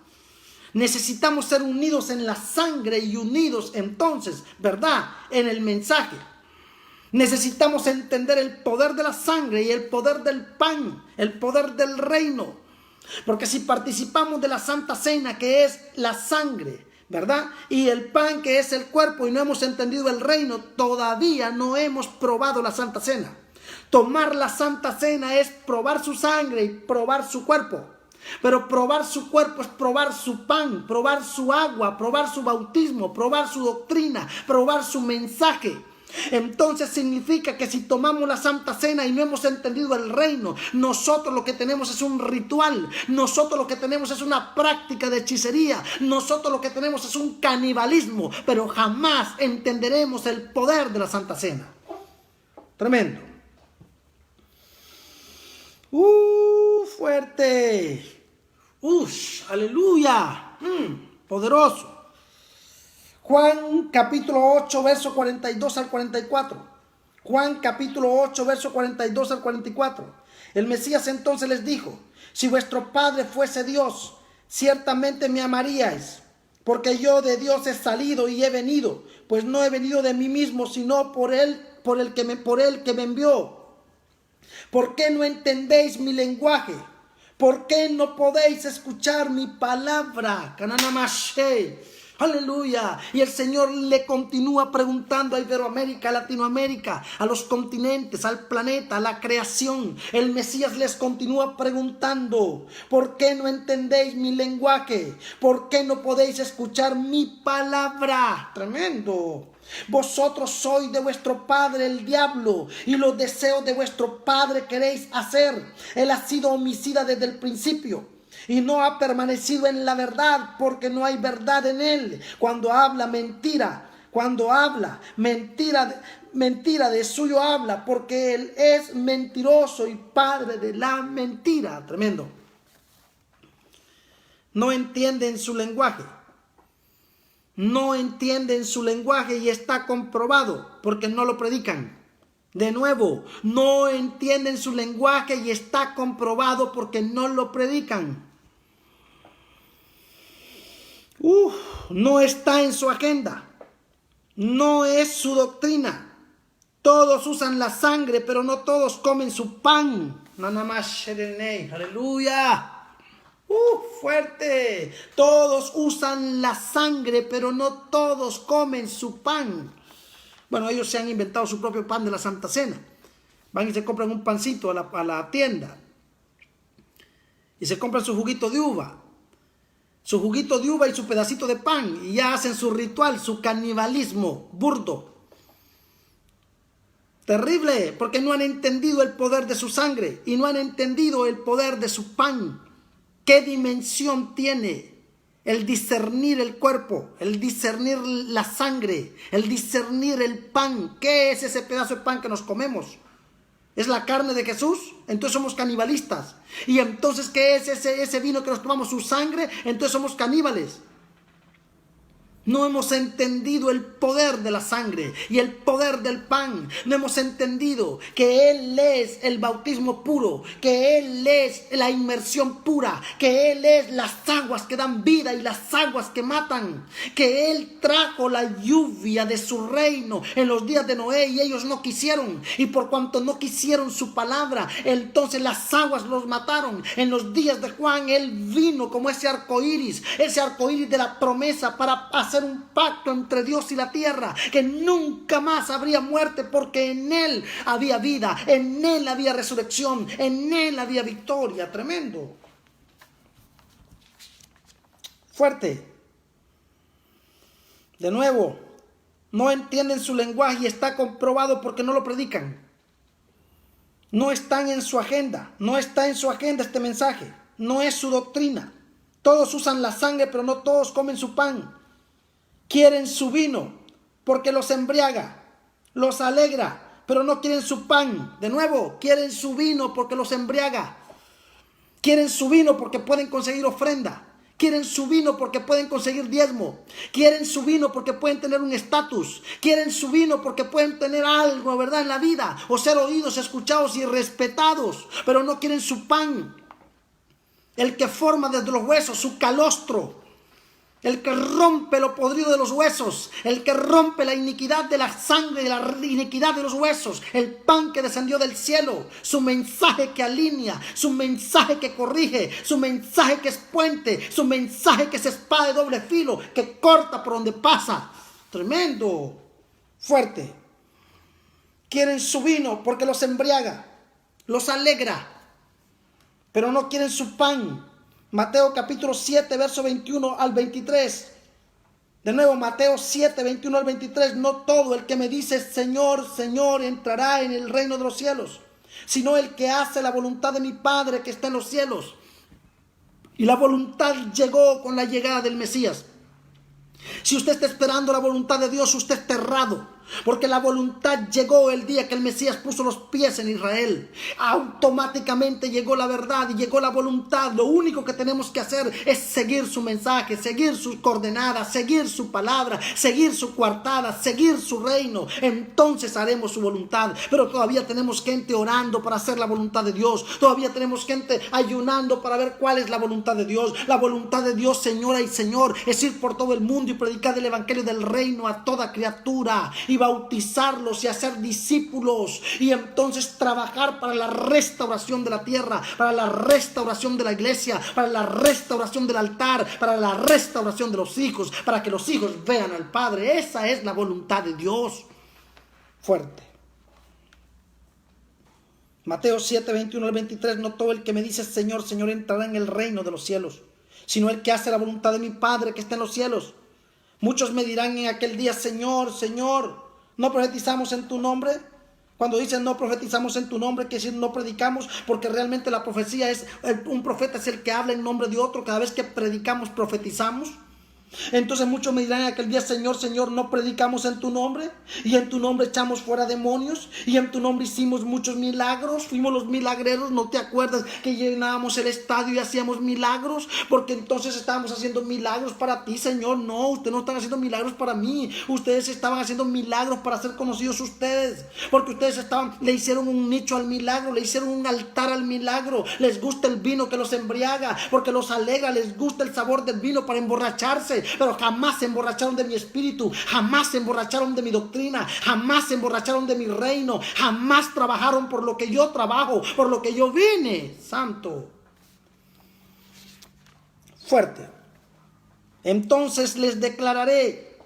A: Necesitamos ser unidos en la sangre y unidos entonces, ¿verdad?, en el mensaje. Necesitamos entender el poder de la sangre y el poder del pan, el poder del reino. Porque si participamos de la Santa Cena, que es la sangre, ¿verdad?, y el pan, que es el cuerpo, y no hemos entendido el reino, todavía no hemos probado la Santa Cena. Tomar la Santa Cena es probar su sangre y probar su cuerpo. Pero probar su cuerpo es probar su pan, probar su agua, probar su bautismo, probar su doctrina, probar su mensaje. Entonces significa que si tomamos la Santa Cena y no hemos entendido el reino, nosotros lo que tenemos es un ritual, nosotros lo que tenemos es una práctica de hechicería, nosotros lo que tenemos es un canibalismo, pero jamás entenderemos el poder de la Santa Cena. Tremendo. Fuerte. Aleluya. Poderoso. Juan capítulo 8, verso 42 al 44. Juan capítulo 8, verso 42 al 44. El Mesías entonces les dijo: si vuestro Padre fuese Dios, ciertamente me amaríais, porque yo de Dios he salido y he venido, pues no he venido de mí mismo, sino por él que me envió. ¿Por qué no entendéis mi lenguaje? ¿Por qué no podéis escuchar mi palabra? Cananamashe. Aleluya. Y el Señor le continúa preguntando a Iberoamérica, a Latinoamérica, a los continentes, al planeta, a la creación. El Mesías les continúa preguntando: ¿por qué no entendéis mi lenguaje? ¿Por qué no podéis escuchar mi palabra? Tremendo. Vosotros sois de vuestro padre el diablo, y los deseos de vuestro padre queréis hacer. Él ha sido homicida desde el principio, y no ha permanecido en la verdad, porque no hay verdad en él. Cuando habla mentira de suyo habla, porque él es mentiroso y padre de la mentira. Tremendo. No entienden su lenguaje. No entienden su lenguaje y está comprobado porque no lo predican. De nuevo, no entienden su lenguaje y está comprobado porque no lo predican. No está en su agenda. No es su doctrina. Todos usan la sangre, pero no todos comen su pan. Aleluya. Fuerte. Todos usan la sangre, pero no todos comen su pan. Bueno, ellos se han inventado su propio pan de la Santa Cena. Van y se compran un pancito a la tienda. Y se compran su juguito de uva. Su juguito de uva y su pedacito de pan. Y ya hacen su ritual, su canibalismo burdo. Terrible, porque no han entendido el poder de su sangre. Y no han entendido el poder de su pan. ¿Qué dimensión tiene el discernir el cuerpo, el discernir la sangre, el discernir el pan? ¿Qué es ese pedazo de pan que nos comemos? ¿Es la carne de Jesús? Entonces somos canibalistas. ¿Y entonces qué es ese vino que nos tomamos? ¿Su sangre? Entonces somos caníbales. No hemos entendido el poder de la sangre y el poder del pan. No hemos entendido que Él es el bautismo puro, que Él es la inmersión pura, que Él es las aguas que dan vida y las aguas que matan, que Él trajo la lluvia de su reino en los días de Noé y ellos no quisieron. Y por cuanto no quisieron su palabra, entonces las aguas los mataron. En los días de Juan, Él vino como ese arco iris de la promesa para hacer un pacto entre Dios y la tierra, que nunca más habría muerte, porque en Él había vida, en Él había resurrección, en Él había victoria. Tremendo. Fuerte. De nuevo, no entienden su lenguaje y está comprobado porque no lo predican. No están en su agenda, no está en su agenda este mensaje, no es su doctrina. Todos usan la sangre, pero no todos comen su pan. Quieren su vino porque los embriaga, los alegra, pero no quieren su pan. De nuevo, quieren su vino porque los embriaga. Quieren su vino porque pueden conseguir ofrenda. Quieren su vino porque pueden conseguir diezmo. Quieren su vino porque pueden tener un estatus. Quieren su vino porque pueden tener algo, ¿verdad?, en la vida, o ser oídos, escuchados y respetados. Pero no quieren su pan, el que forma desde los huesos, su calostro. El que rompe lo podrido de los huesos, el que rompe la iniquidad de la sangre y la iniquidad de los huesos, el pan que descendió del cielo, su mensaje que alinea, su mensaje que corrige, su mensaje que es puente, su mensaje que es espada de doble filo, que corta por donde pasa. Tremendo, fuerte. Quieren su vino porque los embriaga, los alegra, pero no quieren su pan. Mateo capítulo 7, verso 21 al 23. De nuevo, Mateo 7, 21 al 23. No todo el que me dice Señor, Señor entrará en el reino de los cielos, sino el que hace la voluntad de mi Padre que está en los cielos. Y la voluntad llegó con la llegada del Mesías. Si usted está esperando la voluntad de Dios, usted está errado. Porque la voluntad llegó el día que el Mesías puso los pies en Israel. Automáticamente llegó la verdad y llegó la voluntad. Lo único que tenemos que hacer es seguir su mensaje, seguir sus coordenadas, seguir su palabra, seguir su coartada, seguir su reino. Entonces haremos su voluntad. Pero todavía tenemos gente orando para hacer la voluntad de Dios. Todavía tenemos gente ayunando para ver cuál es la voluntad de Dios. La voluntad de Dios, señora y señor, es ir por todo el mundo y predicar el evangelio del reino a toda criatura y bautizarlos y hacer discípulos, y entonces trabajar para la restauración de la tierra, para la restauración de la iglesia, para la restauración del altar, para la restauración de los hijos, para que los hijos vean al Padre. Esa es la voluntad de Dios. Fuerte. Mateo 7, 21 al 23. No todo el que me dice Señor, Señor entrará en el reino de los cielos, sino el que hace la voluntad de mi Padre que está en los cielos. Muchos me dirán en aquel día: Señor, Señor, ¿no profetizamos en tu nombre? Cuando dicen no profetizamos en tu nombre, que decir no predicamos, porque realmente la profecía es, un profeta es el que habla en nombre de otro. Cada vez que predicamos, profetizamos. Entonces muchos me dirán en aquel día: Señor, Señor, ¿no predicamos en tu nombre? Y en tu nombre echamos fuera demonios, y en tu nombre hicimos muchos milagros. Fuimos los milagreros. ¿No te acuerdas que llenábamos el estadio y hacíamos milagros? Porque entonces estábamos haciendo milagros para ti, Señor. No, ustedes no están haciendo milagros para mí. Ustedes estaban haciendo milagros para ser conocidos ustedes, porque ustedes le hicieron un nicho al milagro, le hicieron un altar al milagro. Les gusta el vino que los embriaga, porque los alegra. Les gusta el sabor del vino para emborracharse, pero jamás se emborracharon de mi espíritu, jamás se emborracharon de mi doctrina, jamás se emborracharon de mi reino, jamás trabajaron por lo que yo trabajo, por lo que yo vine. Santo. Fuerte. Entonces les declararé: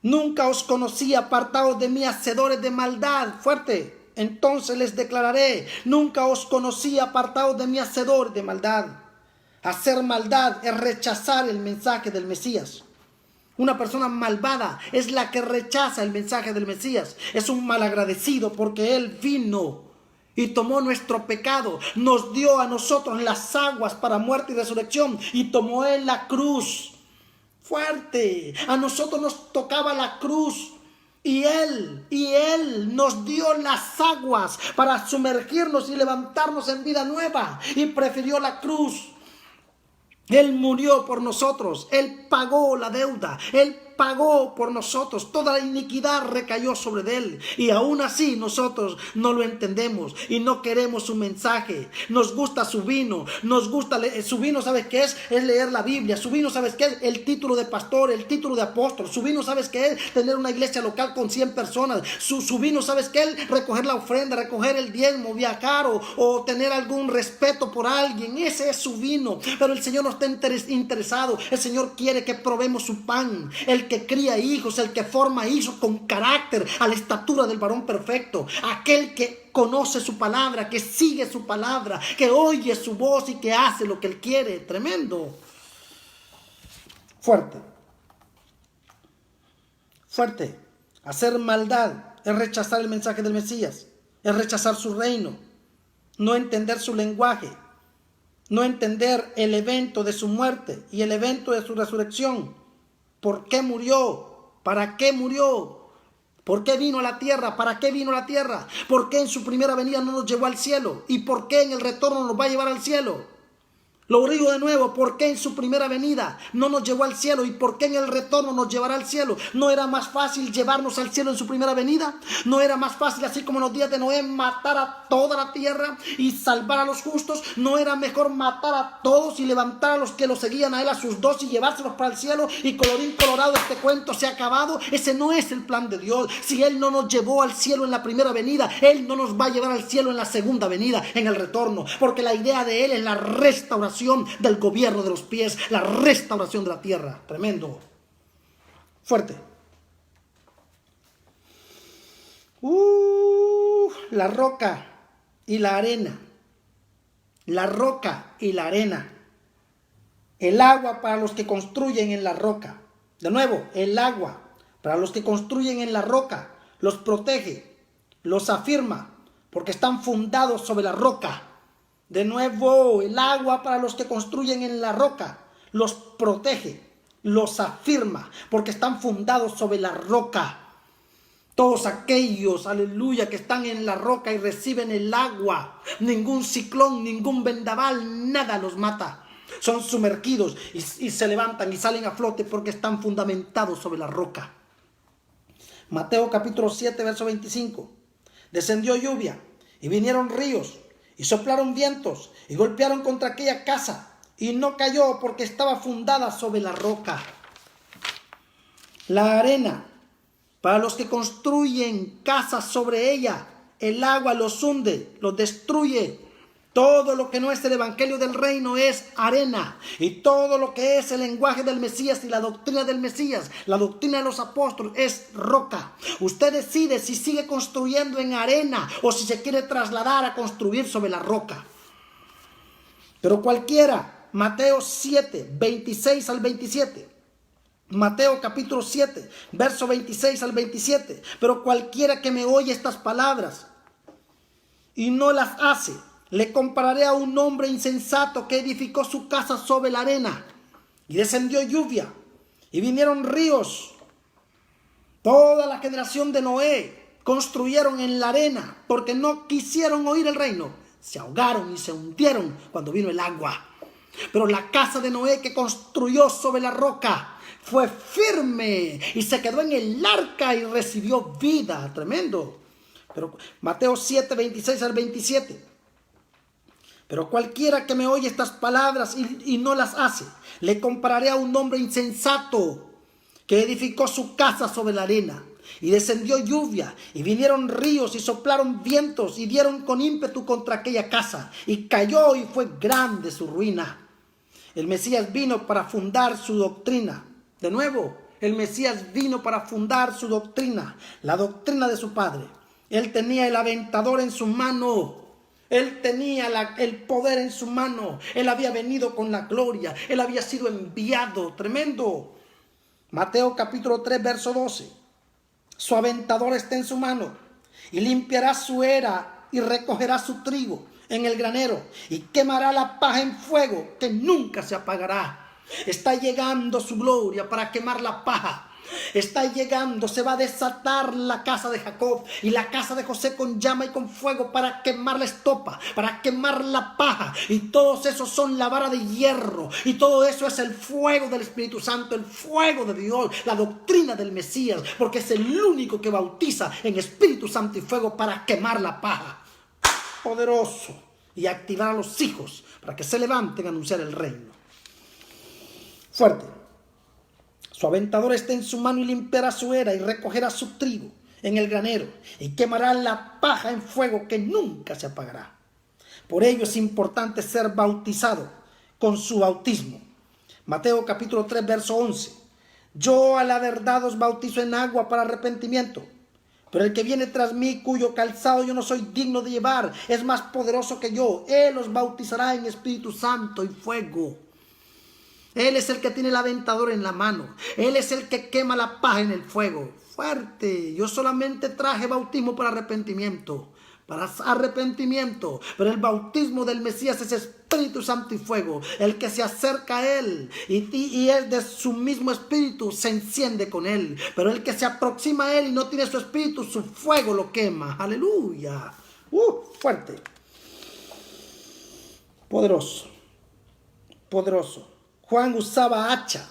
A: nunca os conocí, apartados de mí, hacedores de maldad. Fuerte. Entonces les declararé: nunca os conocí, apartados de mí, hacedores de maldad. Hacer maldad es rechazar el mensaje del Mesías. Una persona malvada es la que rechaza el mensaje del Mesías. Es un malagradecido, porque Él vino y tomó nuestro pecado. Nos dio a nosotros las aguas para muerte y resurrección, y tomó Él la cruz. Fuerte. A nosotros nos tocaba la cruz. Y Él nos dio las aguas para sumergirnos y levantarnos en vida nueva. Y prefirió la cruz. Él murió por nosotros. Él pagó la deuda. Él pagó por nosotros. Toda la iniquidad recayó sobre Él. Y aún así nosotros no lo entendemos y no queremos su mensaje. Nos gusta su vino. Nos gusta su vino. ¿Sabes qué es? Es leer la Biblia. Su vino, ¿sabes qué es? El título de pastor, el título de apóstol. Su vino, ¿sabes qué es? Tener una iglesia local con 100 personas. Su vino, ¿sabes qué es? Recoger la ofrenda, recoger el diezmo, viajar o tener algún respeto por alguien. Ese es su vino. Pero el Señor no está interesado. El Señor quiere que probemos su pan. El que cría hijos, el que forma hijos con carácter a la estatura del varón perfecto, aquel que conoce su palabra, que sigue su palabra, que oye su voz y que hace lo que Él quiere. Tremendo. Fuerte. Fuerte. Hacer maldad es rechazar el mensaje del Mesías, es rechazar su reino, no entender su lenguaje, no entender el evento de su muerte y el evento de su resurrección. ¿Por qué murió? ¿Para qué murió? ¿Por qué vino a la tierra? ¿Para qué vino a la tierra? ¿Por qué en su primera venida no nos llevó al cielo? ¿Y por qué en el retorno nos va a llevar al cielo? Lo digo de nuevo: ¿por qué en su primera venida no nos llevó al cielo? ¿Y por qué en el retorno nos llevará al cielo? ¿No era más fácil llevarnos al cielo en su primera venida? ¿No era más fácil, así como en los días de Noé, matar a toda la tierra y salvar a los justos? ¿No era mejor matar a todos y levantar a los que lo seguían a Él, a sus 12, y llevárselos para el cielo? Y colorín colorado, este cuento se ha acabado. Ese no es el plan de Dios. Si Él no nos llevó al cielo en la primera venida, Él no nos va a llevar al cielo en la segunda venida, en el retorno. Porque la idea de Él es la restauración del gobierno de los pies, la restauración de la tierra. Tremendo. Fuerte. La roca y la arena. La roca y la arena. El agua para los que construyen en la roca. De nuevo, el agua para los que construyen en la roca los protege, los afirma, porque están fundados sobre la roca. De nuevo, el agua para los que construyen en la roca los protege, los afirma, porque están fundados sobre la roca. Todos aquellos, aleluya, que están en la roca y reciben el agua, ningún ciclón, ningún vendaval, nada los mata. Son sumergidos y se levantan y salen a flote porque están fundamentados sobre la roca. Mateo capítulo 7, verso 25. Descendió lluvia y vinieron ríos y soplaron vientos y golpearon contra aquella casa, y no cayó porque estaba fundada sobre la roca. La arena para los que construyen casas sobre ella. El agua los hunde, los destruye. Todo lo que no es el evangelio del reino es arena. Y todo lo que es el lenguaje del Mesías y la doctrina del Mesías, la doctrina de los apóstoles, es roca. Usted decide si sigue construyendo en arena o si se quiere trasladar a construir sobre la roca. Pero cualquiera, Mateo 7, 26 al 27. Mateo capítulo 7, verso 26 al 27. Pero cualquiera que me oye estas palabras y no las hace, le compararé a un hombre insensato que edificó su casa sobre la arena. Y descendió lluvia, y vinieron ríos. Toda la generación de Noé construyeron en la arena, porque no quisieron oír el reino. Se ahogaron y se hundieron cuando vino el agua. Pero la casa de Noé, que construyó sobre la roca, fue firme y se quedó en el arca y recibió vida. Tremendo. Pero Mateo 7, 26 al 27. Pero cualquiera que me oye estas palabras y no las hace, le compararé a un hombre insensato que edificó su casa sobre la arena. Y descendió lluvia, y vinieron ríos, y soplaron vientos, y dieron con ímpetu contra aquella casa, y cayó, y fue grande su ruina. El Mesías vino para fundar su doctrina. De nuevo, el Mesías vino para fundar su doctrina, la doctrina de su Padre. Él tenía el aventador en su mano. Él tenía el poder en su mano. Él había venido con la gloria. Él había sido enviado. Tremendo. Mateo capítulo 3, verso 12. Su aventador está en su mano, y limpiará su era y recogerá su trigo en el granero, y quemará la paja en fuego que nunca se apagará. Está llegando su gloria para quemar la paja. Está llegando, se va a desatar la casa de Jacob y la casa de José con llama y con fuego para quemar la estopa, para quemar la paja. Y todos esos son la vara de hierro, y todo eso es el fuego del Espíritu Santo, el fuego de Dios, la doctrina del Mesías, porque es el único que bautiza en Espíritu Santo y fuego para quemar la paja. Poderoso. Y activar a los hijos para que se levanten a anunciar el reino. Fuerte. Su aventador está en su mano y limpiará su era y recogerá su trigo en el granero y quemará la paja en fuego que nunca se apagará. Por ello es importante ser bautizado con su bautismo. Mateo capítulo 3, verso 11. Yo a la verdad os bautizo en agua para arrepentimiento, pero el que viene tras mí, cuyo calzado yo no soy digno de llevar, es más poderoso que yo. Él os bautizará en Espíritu Santo y fuego. Él es el que tiene el aventador en la mano. Él es el que quema la paja en el fuego. Fuerte. Yo solamente traje bautismo para arrepentimiento. Pero el bautismo del Mesías es Espíritu Santo y fuego. El que se acerca a Él y es de su mismo espíritu se enciende con Él. Pero el que se aproxima a Él y no tiene su espíritu, su fuego lo quema. Aleluya. Fuerte. Poderoso. Poderoso. Juan usaba hacha.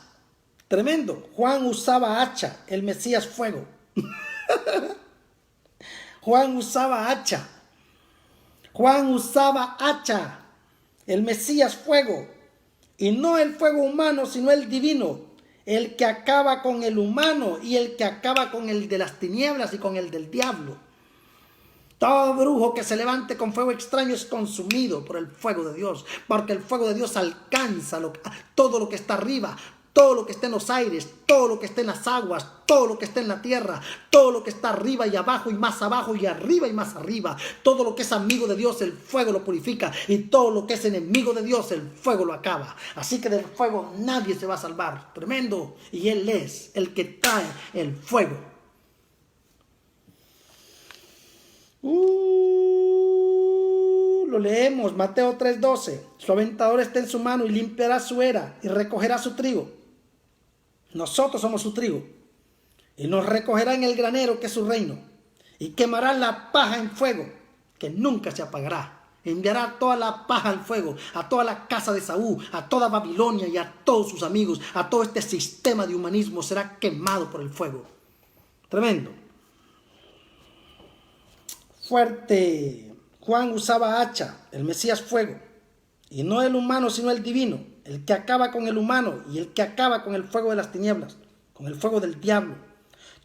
A: Tremendo. Juan usaba hacha. El Mesías fuego. Juan usaba hacha. Juan usaba hacha. El Mesías fuego. Y no el fuego humano, sino el divino. El que acaba con el humano y el que acaba con el de las tinieblas y con el del diablo. Todo brujo que se levante con fuego extraño es consumido por el fuego de Dios, porque el fuego de Dios alcanza todo lo que está arriba, todo lo que está en los aires, todo lo que está en las aguas, todo lo que está en la tierra, todo lo que está arriba y abajo y más abajo y arriba y más arriba. Todo lo que es amigo de Dios, el fuego lo purifica, y todo lo que es enemigo de Dios, el fuego lo acaba. Así que del fuego nadie se va a salvar. Tremendo. Y Él es el que trae el fuego. Lo leemos, Mateo 3:12. Su aventador está en su mano y limpiará su era y recogerá su trigo. Nosotros somos su trigo. Y nos recogerá en el granero, que es su reino. Y quemará la paja en fuego, que nunca se apagará. Enviará toda la paja al fuego, a toda la casa de Saúl, a toda Babilonia y a todos sus amigos, a todo este sistema de humanismo será quemado por el fuego. Tremendo. Fuerte. Juan usaba hacha, el Mesías fuego, y no el humano sino el divino, el que acaba con el humano y el que acaba con el fuego de las tinieblas, con el fuego del diablo.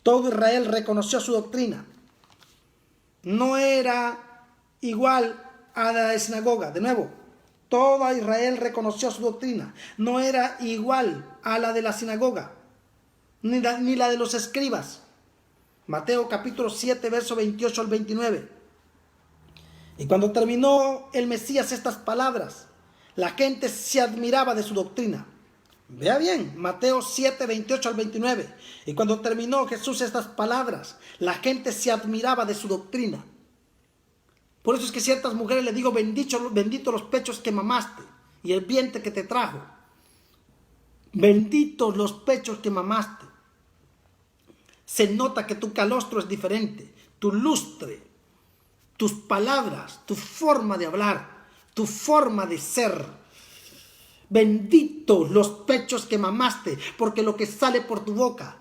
A: Todo Israel reconoció su doctrina. No era igual a la de sinagoga. De nuevo, todo Israel reconoció su doctrina. No era igual a la de la sinagoga, ni la de los escribas. Mateo capítulo 7, verso 28 al 29. Y cuando terminó el Mesías estas palabras, la gente se admiraba de su doctrina. Vea bien, Mateo 7, 28 al 29. Y cuando terminó Jesús estas palabras, la gente se admiraba de su doctrina. Por eso es que ciertas mujeres le digo, bendito los pechos que mamaste y el vientre que te trajo. Benditos los pechos que mamaste. Se nota que tu calostro es diferente, tu lustre, tus palabras, tu forma de hablar, tu forma de ser. Benditos los pechos que mamaste, porque lo que sale por tu boca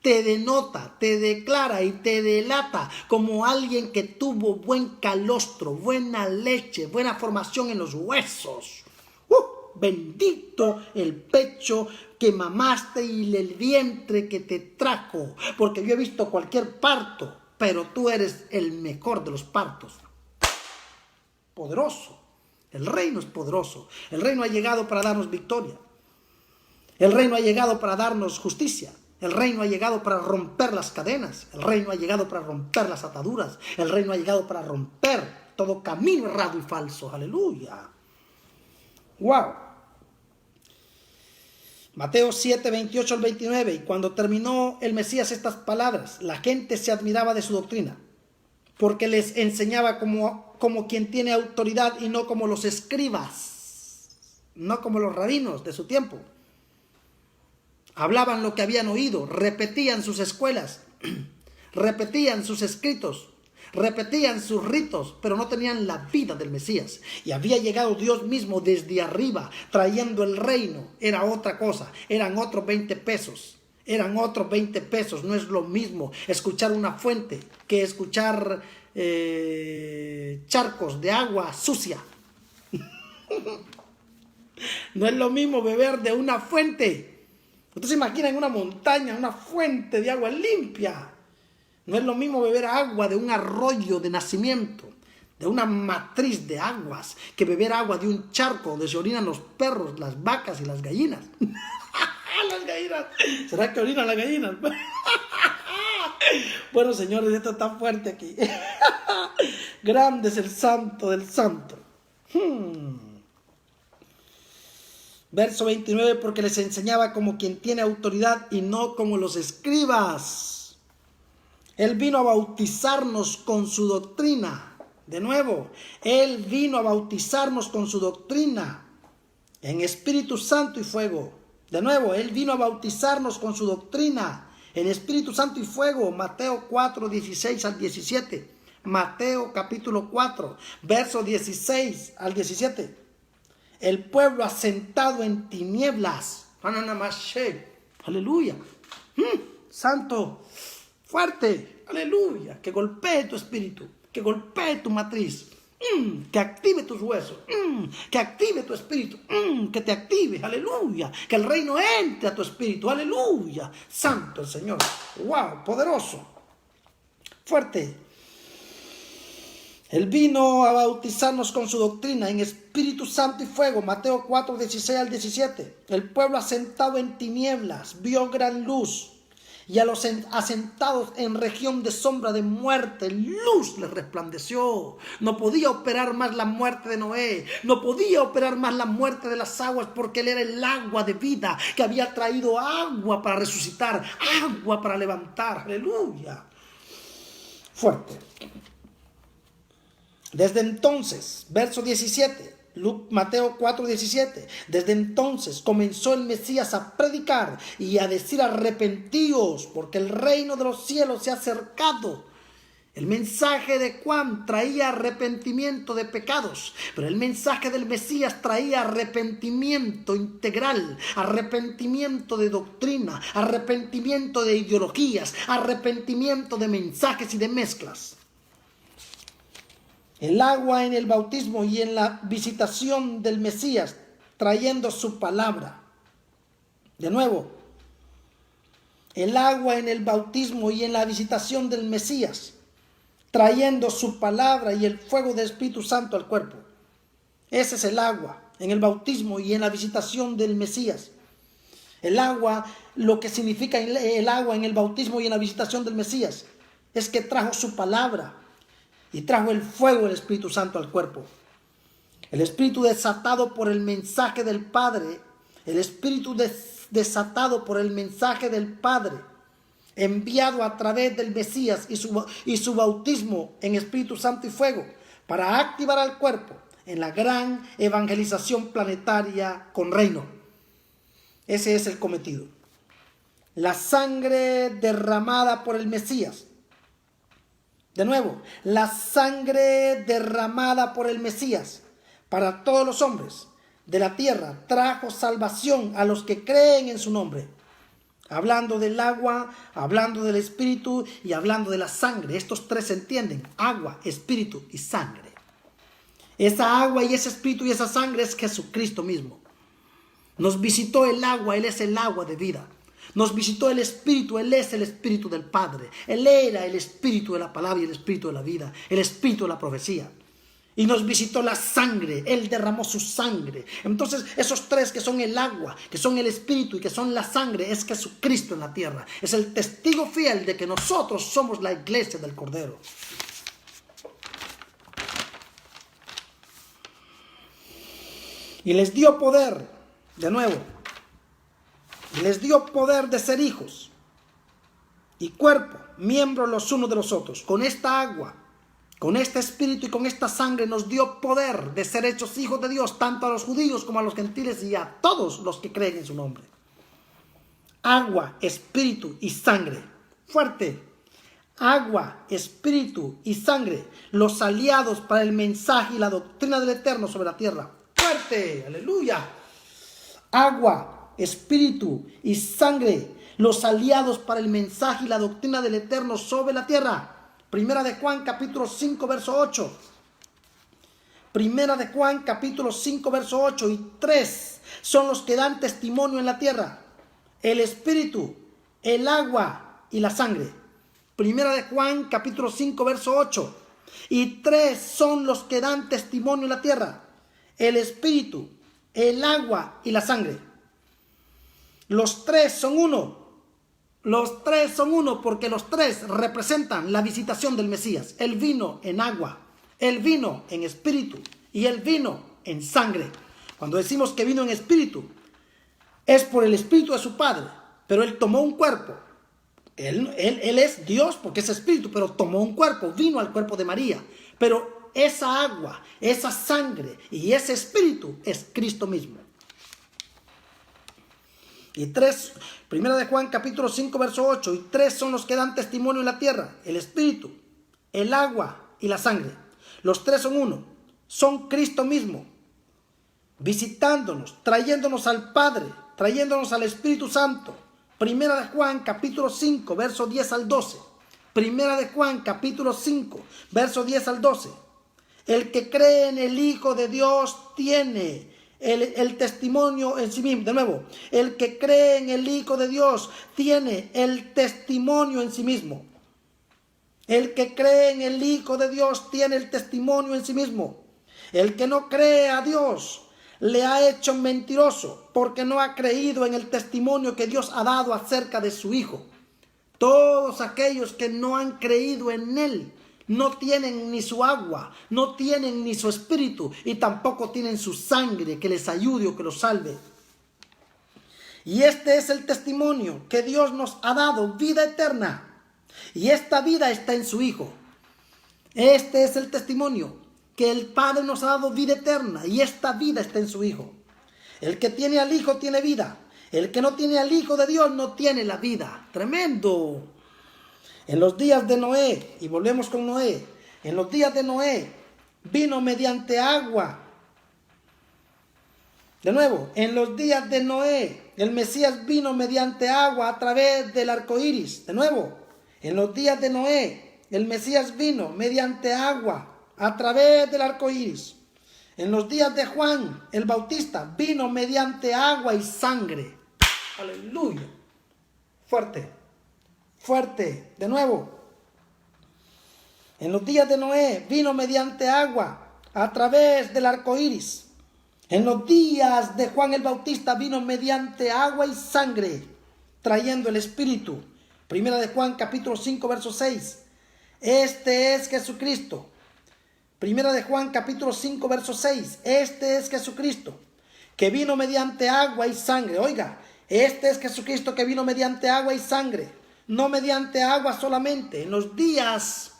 A: te denota, te declara y te delata como alguien que tuvo buen calostro, buena leche, buena formación en los huesos. Bendito el pecho que mamaste y el vientre que te trajo, porque yo he visto cualquier parto, pero tú eres el mejor de los partos. Poderoso. El reino es poderoso. El reino ha llegado para darnos victoria. El reino ha llegado para darnos justicia. El reino ha llegado para romper las cadenas. El reino ha llegado para romper las ataduras. El reino ha llegado para romper todo camino errado y falso. Aleluya. Wow. Mateo 7, 28 al 29. Y cuando terminó el Mesías estas palabras, la gente se admiraba de su doctrina, porque les enseñaba como quien tiene autoridad y no como los escribas, no como los rabinos de su tiempo. Hablaban lo que habían oído, repetían sus escuelas, repetían sus escritos, repetían sus ritos, pero no tenían la vida del Mesías. Y había llegado Dios mismo desde arriba, trayendo el reino. Era otra cosa, eran otros 20 pesos. Eran otros 20 pesos. No es lo mismo escuchar una fuente que escuchar charcos de agua sucia. No es lo mismo beber de una fuente. Ustedes se imaginan en una montaña, una fuente de agua limpia. No es lo mismo beber agua de un arroyo de nacimiento, de una matriz de aguas, que beber agua de un charco donde se orinan los perros, las vacas y las gallinas. Las gallinas. ¿Será que orinan las gallinas? Bueno, señores, esto está fuerte aquí. Grande es el santo del santo. Verso 29, porque les enseñaba como quien tiene autoridad y no como los escribas. Él vino a bautizarnos con su doctrina. De nuevo, Él vino a bautizarnos con su doctrina en Espíritu Santo y fuego. De nuevo, Él vino a bautizarnos con su doctrina en Espíritu Santo y fuego. Mateo 4, 16 al 17. Mateo capítulo 4, verso 16 al 17. El pueblo asentado en tinieblas. Aleluya. Santo, fuerte. Aleluya. Que golpee tu espíritu, que golpee tu matriz. Que active tus huesos, que active tu espíritu, que te active, aleluya, que el reino entre a tu espíritu, aleluya, santo el Señor, wow, poderoso, fuerte. Él vino a bautizarnos con su doctrina en Espíritu Santo y fuego, Mateo 4, 16 al 17. El pueblo asentado en tinieblas vio gran luz, y a los asentados en región de sombra de muerte, luz les resplandeció. No podía operar más la muerte de Noé, no podía operar más la muerte de las aguas, porque él era el agua de vida que había traído agua para resucitar, agua para levantar. Aleluya. Fuerte. Desde entonces, verso 17. Mateo 4, 17. Desde entonces comenzó el Mesías a predicar y a decir: arrepentíos, porque el reino de los cielos se ha acercado. El mensaje de Juan traía arrepentimiento de pecados, pero el mensaje del Mesías traía arrepentimiento integral, arrepentimiento de doctrina, arrepentimiento de ideologías, arrepentimiento de mensajes y de mezclas. El agua en el bautismo y en la visitación del Mesías, trayendo su palabra. De nuevo, el agua en el bautismo y en la visitación del Mesías, trayendo su palabra y el fuego del Espíritu Santo al cuerpo. Ese es el agua en el bautismo y en la visitación del Mesías. El agua, lo que significa el agua en el bautismo y en la visitación del Mesías, es que trajo su palabra y trajo el fuego del Espíritu Santo al cuerpo. El Espíritu, desatado por el mensaje del Padre, el espíritu desatado por el mensaje del Padre, enviado a través del Mesías y su bautismo en Espíritu Santo y fuego, para activar al cuerpo en la gran evangelización planetaria con reino. Ese es el cometido. La sangre derramada por el Mesías. De nuevo, la sangre derramada por el Mesías para todos los hombres de la tierra trajo salvación a los que creen en su nombre. Hablando del agua, hablando del espíritu y hablando de la sangre. Estos tres se entienden: agua, espíritu y sangre. Esa agua y ese espíritu y esa sangre es Jesucristo mismo. Nos visitó el agua, Él es el agua de vida. Nos visitó el Espíritu, Él es el Espíritu del Padre. Él era el Espíritu de la palabra y el Espíritu de la vida, el Espíritu de la profecía. Y nos visitó la sangre, Él derramó su sangre. Entonces esos tres que son el agua, que son el Espíritu y que son la sangre, es Jesucristo en la tierra. Es el testigo fiel de que nosotros somos la iglesia del Cordero. Y les dio poder, de nuevo, les dio poder de ser hijos y cuerpo, miembros los unos de los otros. Con esta agua, con este espíritu y con esta sangre nos dio poder de ser hechos hijos de Dios, tanto a los judíos como a los gentiles y a todos los que creen en su nombre. Agua, espíritu y sangre. Fuerte. Agua, espíritu y sangre. Los aliados para el mensaje y la doctrina del Eterno sobre la tierra. Fuerte. Aleluya. Agua, espíritu y sangre, los aliados para el mensaje y la doctrina del Eterno sobre la tierra. Primera de Juan capítulo 5 verso 8. Primera de Juan capítulo 5 verso 8 y 3 son los que dan testimonio en la tierra: el espíritu, el agua y la sangre. Primera de Juan capítulo 5 verso 8 y 3 son los que dan testimonio en la tierra: el espíritu, el agua y la sangre. Los tres son uno. Los tres son uno porque los tres representan la visitación del Mesías. Él vino en agua, Él vino en espíritu y Él vino en sangre. Cuando decimos que vino en espíritu, es por el espíritu de su Padre, pero Él tomó un cuerpo. Él es Dios porque es espíritu, pero tomó un cuerpo, vino al cuerpo de María. Pero esa agua, esa sangre y ese espíritu es Cristo mismo. Y 3, primera de Juan capítulo 5 verso 8 y 3 son los que dan testimonio en la tierra: el espíritu, el agua y la sangre. Los tres son uno, son Cristo mismo, visitándonos, trayéndonos al Padre, trayéndonos al Espíritu Santo. Primera de Juan capítulo 5 verso 10 al 12. Primera de Juan capítulo 5 verso 10 al 12. El que cree en el Hijo de Dios tiene el testimonio en sí mismo. De nuevo, el que cree en el Hijo de Dios tiene el testimonio en sí mismo. El que cree en el Hijo de Dios tiene el testimonio en sí mismo. El que no cree a Dios le ha hecho mentiroso, porque no ha creído en el testimonio que Dios ha dado acerca de su Hijo. Todos aquellos que no han creído en Él no tienen ni su agua, no tienen ni su espíritu y tampoco tienen su sangre que les ayude o que los salve. Y este es el testimonio, que Dios nos ha dado vida eterna y esta vida está en su Hijo. Este es el testimonio, que el Padre nos ha dado vida eterna y esta vida está en su Hijo. El que tiene al Hijo tiene vida. El que no tiene al Hijo de Dios no tiene la vida. Tremendo. En los días de Noé, y volvemos con Noé, en los días de Noé vino mediante agua. De nuevo, en los días de Noé, el Mesías vino mediante agua a través del arco iris. De nuevo, en los días de Noé, el Mesías vino mediante agua a través del arco iris. En los días de Juan el Bautista vino mediante agua y sangre. Aleluya. Fuerte. Fuerte. De nuevo. En los días de Noé vino mediante agua a través del arco iris. En los días de Juan el Bautista vino mediante agua y sangre, trayendo el Espíritu. Primera de Juan capítulo 5 verso 6. Este es Jesucristo. Primera de Juan capítulo 5 verso 6. Este es Jesucristo, que vino mediante agua y sangre. Oiga, este es Jesucristo que vino mediante agua y sangre, no mediante agua solamente. En los días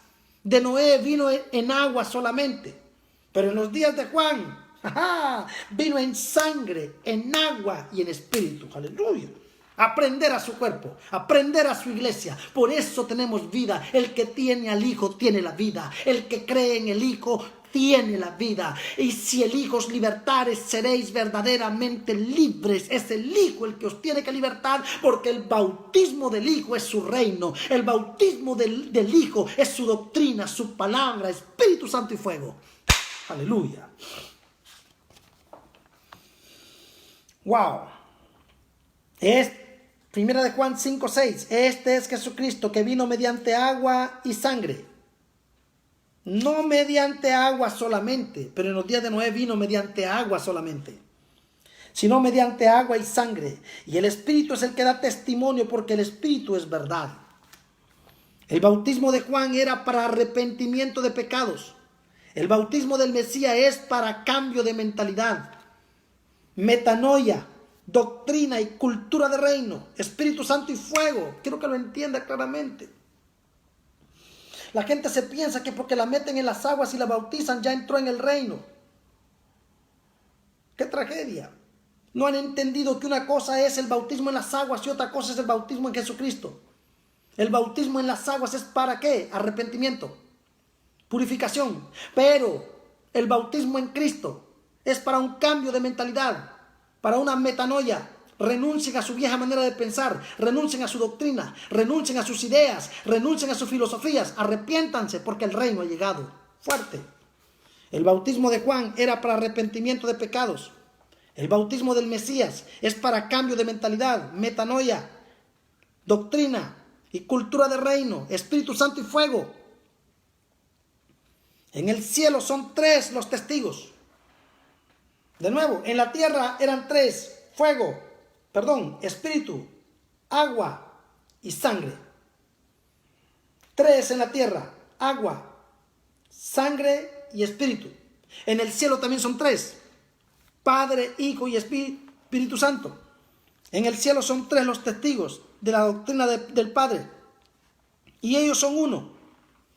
A: de Noé vino en agua solamente, pero en los días de Juan, vino en sangre, en agua y en espíritu. Aleluya. Aprender a su cuerpo, aprender a su iglesia. Por eso tenemos vida. El que tiene al Hijo tiene la vida. El que cree en el Hijo tiene la vida. Y si el Hijo os libertare, seréis verdaderamente libres. Es el Hijo el que os tiene que libertar, porque el bautismo del Hijo es su reino. El bautismo del Hijo es su doctrina, su palabra, Espíritu Santo y fuego. Aleluya. Wow. Primera de Juan 5:6. Este es Jesucristo que vino mediante agua y sangre. No mediante agua solamente, pero en los días de Noé vino mediante agua solamente, sino mediante agua y sangre. Y el Espíritu es el que da testimonio, porque el Espíritu es verdad. El bautismo de Juan era para arrepentimiento de pecados. El bautismo del Mesías es para cambio de mentalidad, metanoia, doctrina y cultura de reino, Espíritu Santo y fuego. Quiero que lo entienda claramente. La gente se piensa que porque la meten en las aguas y la bautizan ya entró en el reino. ¡Qué tragedia! No han entendido que una cosa es el bautismo en las aguas y otra cosa es el bautismo en Jesucristo. El bautismo en las aguas es ¿para qué? Arrepentimiento, purificación. Pero el bautismo en Cristo es para un cambio de mentalidad, para una metanoia. Renuncien a su vieja manera de pensar, renuncien a su doctrina, renuncien a sus ideas, renuncien a sus filosofías, arrepiéntanse porque el reino ha llegado. Fuerte. El bautismo de Juan era para arrepentimiento de pecados. El bautismo del Mesías es para cambio de mentalidad, metanoia, doctrina y cultura de reino, Espíritu Santo y fuego. En el cielo son 3 los testigos. De nuevo, en la tierra eran 3, espíritu, agua y sangre. 3 en la tierra, agua, sangre y espíritu. En el cielo también son 3, Padre, Hijo y Espíritu Santo. En el cielo son 3 los testigos de la doctrina del Padre, y ellos son uno.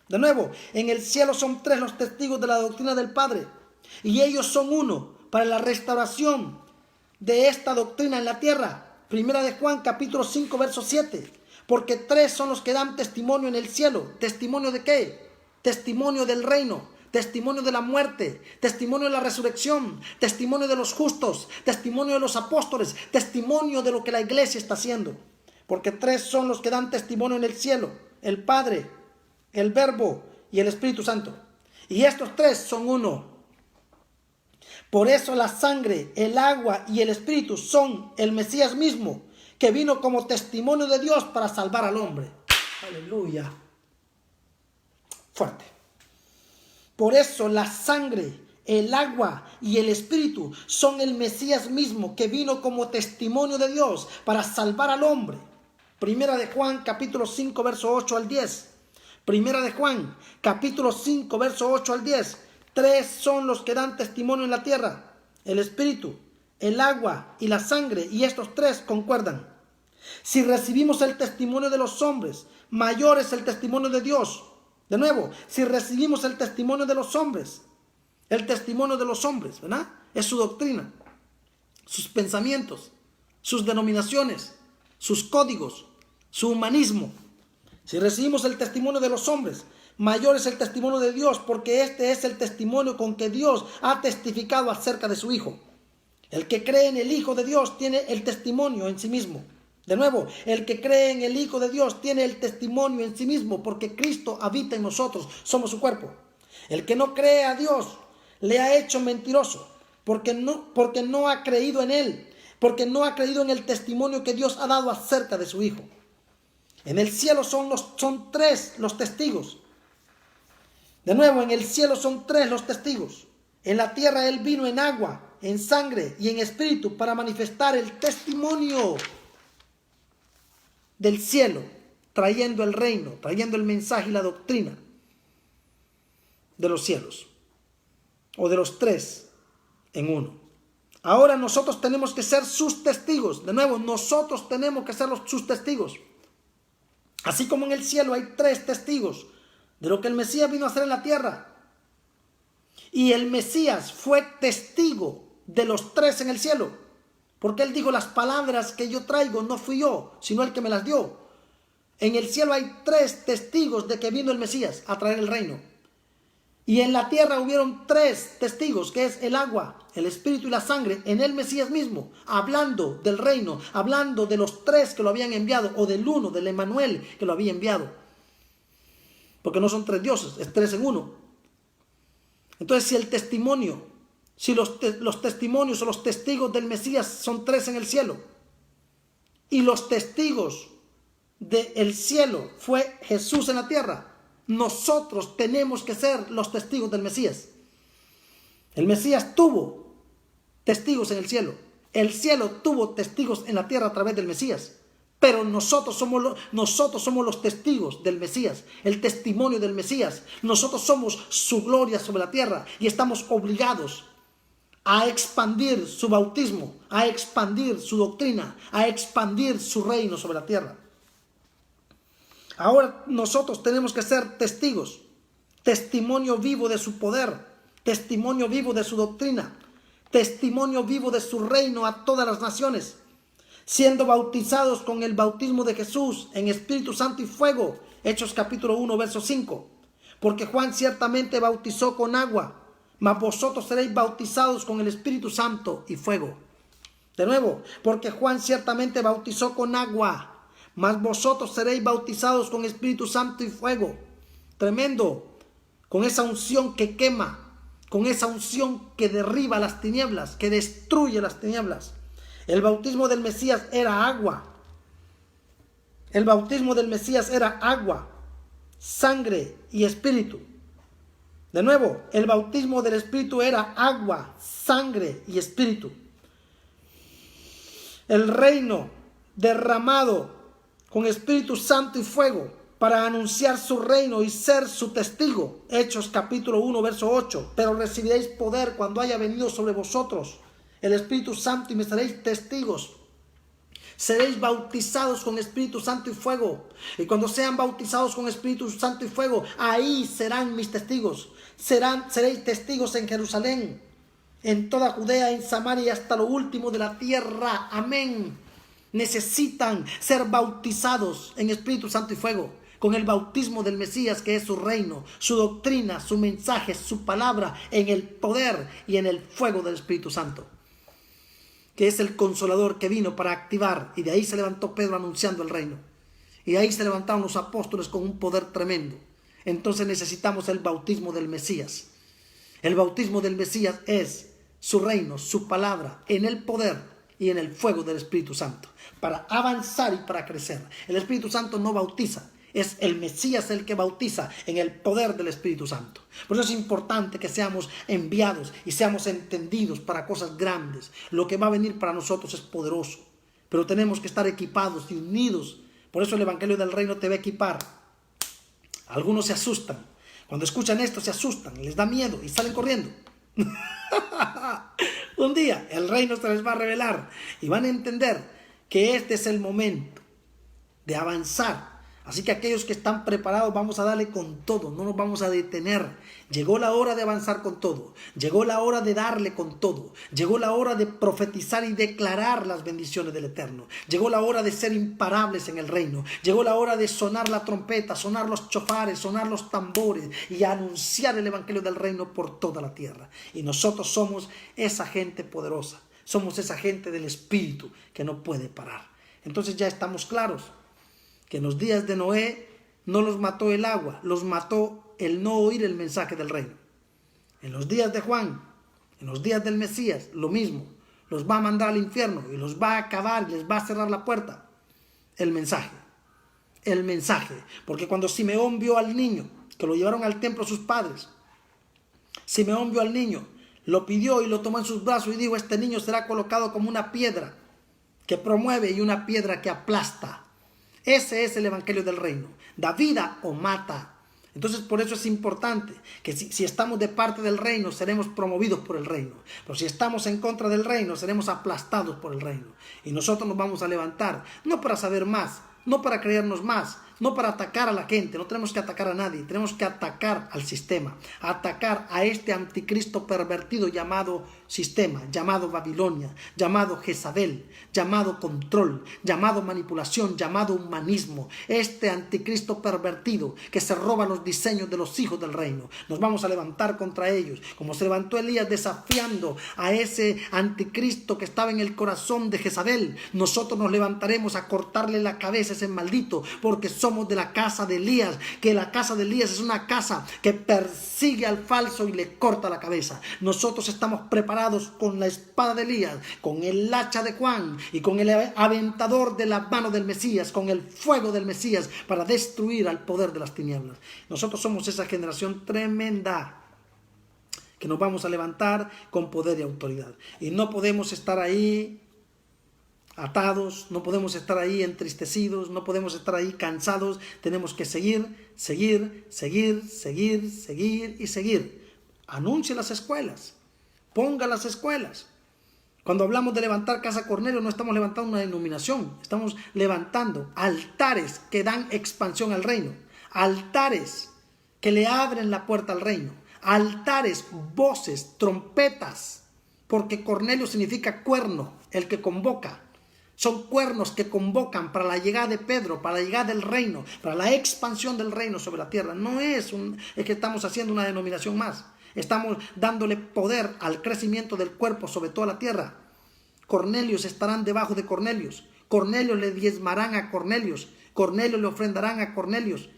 A: De nuevo, en el cielo son 3 los testigos de la doctrina del Padre, y ellos son uno para la restauración de esta doctrina en la tierra. Primera de Juan capítulo 5 verso 7. Porque 3 son los que dan testimonio en el cielo. ¿Testimonio de qué? Testimonio del reino, testimonio de la muerte, testimonio de la resurrección, testimonio de los justos, testimonio de los apóstoles, testimonio de lo que la iglesia está haciendo. Porque 3 son los que dan testimonio en el cielo: el Padre, el Verbo y el Espíritu Santo. Y estos 3 son uno. Por eso la sangre, el agua y el Espíritu son el Mesías mismo, que vino como testimonio de Dios para salvar al hombre. Aleluya. Fuerte. Por eso la sangre, el agua y el Espíritu son el Mesías mismo, que vino como testimonio de Dios para salvar al hombre. Primera de Juan capítulo 5 verso 8 al 10. Primera de Juan capítulo 5 verso 8 al 10. 3 son los que dan testimonio en la tierra: el Espíritu, el agua y la sangre, y estos 3 concuerdan. Si recibimos el testimonio de los hombres, mayor es el testimonio de Dios. De nuevo, si recibimos el testimonio de los hombres, ¿verdad? Es su doctrina, sus pensamientos, sus denominaciones, sus códigos, su humanismo. Si recibimos el testimonio de los hombres, mayor es el testimonio de Dios, porque este es el testimonio con que Dios ha testificado acerca de su Hijo. El que cree en el Hijo de Dios tiene el testimonio en sí mismo. De nuevo, el que cree en el Hijo de Dios tiene el testimonio en sí mismo, porque Cristo habita en nosotros, somos su cuerpo. El que no cree a Dios le ha hecho mentiroso, porque no ha creído en Él, porque no ha creído en el testimonio que Dios ha dado acerca de su Hijo. En el cielo son 3 los testigos. De nuevo, en el cielo son 3 los testigos. En la tierra Él vino en agua, en sangre y en espíritu para manifestar el testimonio del cielo, trayendo el reino, trayendo el mensaje y la doctrina de los cielos, o de los 3 en uno. Ahora nosotros tenemos que ser sus testigos. De nuevo, nosotros tenemos que ser sus testigos. Así como en el cielo hay 3 testigos de lo que el Mesías vino a hacer en la tierra. Y el Mesías fue testigo de los 3 en el cielo. Porque él dijo, las palabras que yo traigo no fui yo, sino el que me las dio. En el cielo hay 3 testigos de que vino el Mesías a traer el reino. Y en la tierra hubieron 3 testigos, que es el agua, el espíritu y la sangre, en el Mesías mismo, hablando del reino, hablando de los 3 que lo habían enviado, o del uno, del Emmanuel, que lo había enviado. Porque no son 3 dioses, es 3 en 1. Entonces, si el testimonio, si los testimonios o los testigos del Mesías son 3 en el cielo, y los testigos del cielo fue Jesús en la tierra, nosotros tenemos que ser los testigos del Mesías. El Mesías tuvo testigos en el cielo. El cielo tuvo testigos en la tierra a través del Mesías. Pero nosotros somos los testigos del Mesías, el testimonio del Mesías. Nosotros somos su gloria sobre la tierra y estamos obligados a expandir su bautismo, a expandir su doctrina, a expandir su reino sobre la tierra. Ahora nosotros tenemos que ser testigos, testimonio vivo de su poder, testimonio vivo de su doctrina, testimonio vivo de su reino a todas las naciones, siendo bautizados con el bautismo de Jesús en Espíritu Santo y fuego. Hechos capítulo 1, verso 5. Porque Juan ciertamente bautizó con agua, mas vosotros seréis bautizados con el Espíritu Santo y fuego. De nuevo, porque Juan ciertamente bautizó con agua, mas vosotros seréis bautizados con Espíritu Santo y fuego. Tremendo. Con esa unción que quema, con esa unción que derriba las tinieblas, que destruye las tinieblas. El bautismo del Mesías era agua. El bautismo del Mesías era agua, sangre y espíritu. De nuevo, el bautismo del Espíritu era agua, sangre y espíritu. El reino derramado con Espíritu Santo y fuego para anunciar su reino y ser su testigo. Hechos capítulo 1, verso 8. Pero recibiréis poder cuando haya venido sobre vosotros el Espíritu Santo y me seréis testigos. Seréis bautizados con Espíritu Santo y fuego. Y cuando sean bautizados con Espíritu Santo y fuego, ahí serán mis testigos. Seréis testigos en Jerusalén, en toda Judea, en Samaria y hasta lo último de la tierra. Amén. Necesitan ser bautizados en Espíritu Santo y fuego, con el bautismo del Mesías, que es su reino, su doctrina, su mensaje, su palabra, en el poder y en el fuego del Espíritu Santo, que es el consolador que vino para activar. Y de ahí se levantó Pedro anunciando el reino, y de ahí se levantaron los apóstoles con un poder tremendo. Entonces necesitamos el bautismo del Mesías. El bautismo del Mesías es su reino, su palabra, en el poder y en el fuego del Espíritu Santo, para avanzar y para crecer. El Espíritu Santo no bautiza, es el Mesías el que bautiza en el poder del Espíritu Santo. Por eso es importante que seamos enviados y seamos entendidos para cosas grandes. Lo que va a venir para nosotros es poderoso, pero tenemos que estar equipados y unidos. Por eso el Evangelio del Reino te va a equipar. Algunos se asustan. Cuando escuchan esto se asustan, les da miedo y salen corriendo. Un día el reino se les va a revelar y van a entender que este es el momento de avanzar. Así que aquellos que están preparados, vamos a darle con todo, no nos vamos a detener. Llegó la hora de avanzar con todo, llegó la hora de darle con todo, llegó la hora de profetizar y declarar las bendiciones del Eterno, llegó la hora de ser imparables en el reino, llegó la hora de sonar la trompeta, sonar los chofares, sonar los tambores y anunciar el Evangelio del Reino por toda la tierra. Y nosotros somos esa gente poderosa, somos esa gente del Espíritu que no puede parar. Entonces ya estamos claros que en los días de Noé no los mató el agua, los mató el no oír el mensaje del reino. En los días de Juan, en los días del Mesías, lo mismo. Los va a mandar al infierno y los va a acabar y les va a cerrar la puerta. El mensaje. Porque cuando Simeón vio al niño, que lo llevaron al templo sus padres, Simeón vio al niño, lo pidió y lo tomó en sus brazos y dijo: este niño será colocado como una piedra que promueve y una piedra que aplasta. Ese es el Evangelio del Reino. Da vida o mata. Entonces, por eso es importante que si estamos de parte del reino, seremos promovidos por el reino. Pero si estamos en contra del reino, seremos aplastados por el reino. Y nosotros nos vamos a levantar, no para saber más, no para creernos más, no para atacar a la gente. No tenemos que atacar a nadie, tenemos que atacar al sistema, atacar a este anticristo pervertido llamado sistema, llamado Babilonia, llamado Jezabel, llamado control, llamado manipulación, llamado humanismo. Este anticristo pervertido que se roba los diseños de los hijos del reino. Nos vamos a levantar contra ellos, como se levantó Elías desafiando a ese anticristo que estaba en el corazón de Jezabel. Nosotros nos levantaremos a cortarle la cabeza a ese maldito, porque somos de la casa de Elías, que la casa de Elías es una casa que persigue al falso y le corta la cabeza. Nosotros estamos preparados con la espada de Elías, con el hacha de Juan y con el aventador de la mano del Mesías, con el fuego del Mesías, para destruir al poder de las tinieblas. Nosotros somos esa generación tremenda que nos vamos a levantar con poder y autoridad, y no podemos estar ahí atados, no podemos estar ahí entristecidos, no podemos estar ahí cansados. Tenemos que seguir y seguir. Anuncie las escuelas, ponga las escuelas. Cuando hablamos de levantar Casa Cornelio, no estamos levantando una denominación, estamos levantando altares que dan expansión al reino, altares que le abren la puerta al reino, altares, voces, trompetas, porque Cornelio significa cuerno, el que convoca. Son cuernos que convocan para la llegada de Pedro, para la llegada del reino, para la expansión del reino sobre la tierra. No es que estamos haciendo una denominación más. Estamos dándole poder al crecimiento del cuerpo sobre toda la tierra. Cornelios estarán debajo de Cornelios. Cornelios le diezmarán a Cornelios. Cornelios le ofrendarán a Cornelios.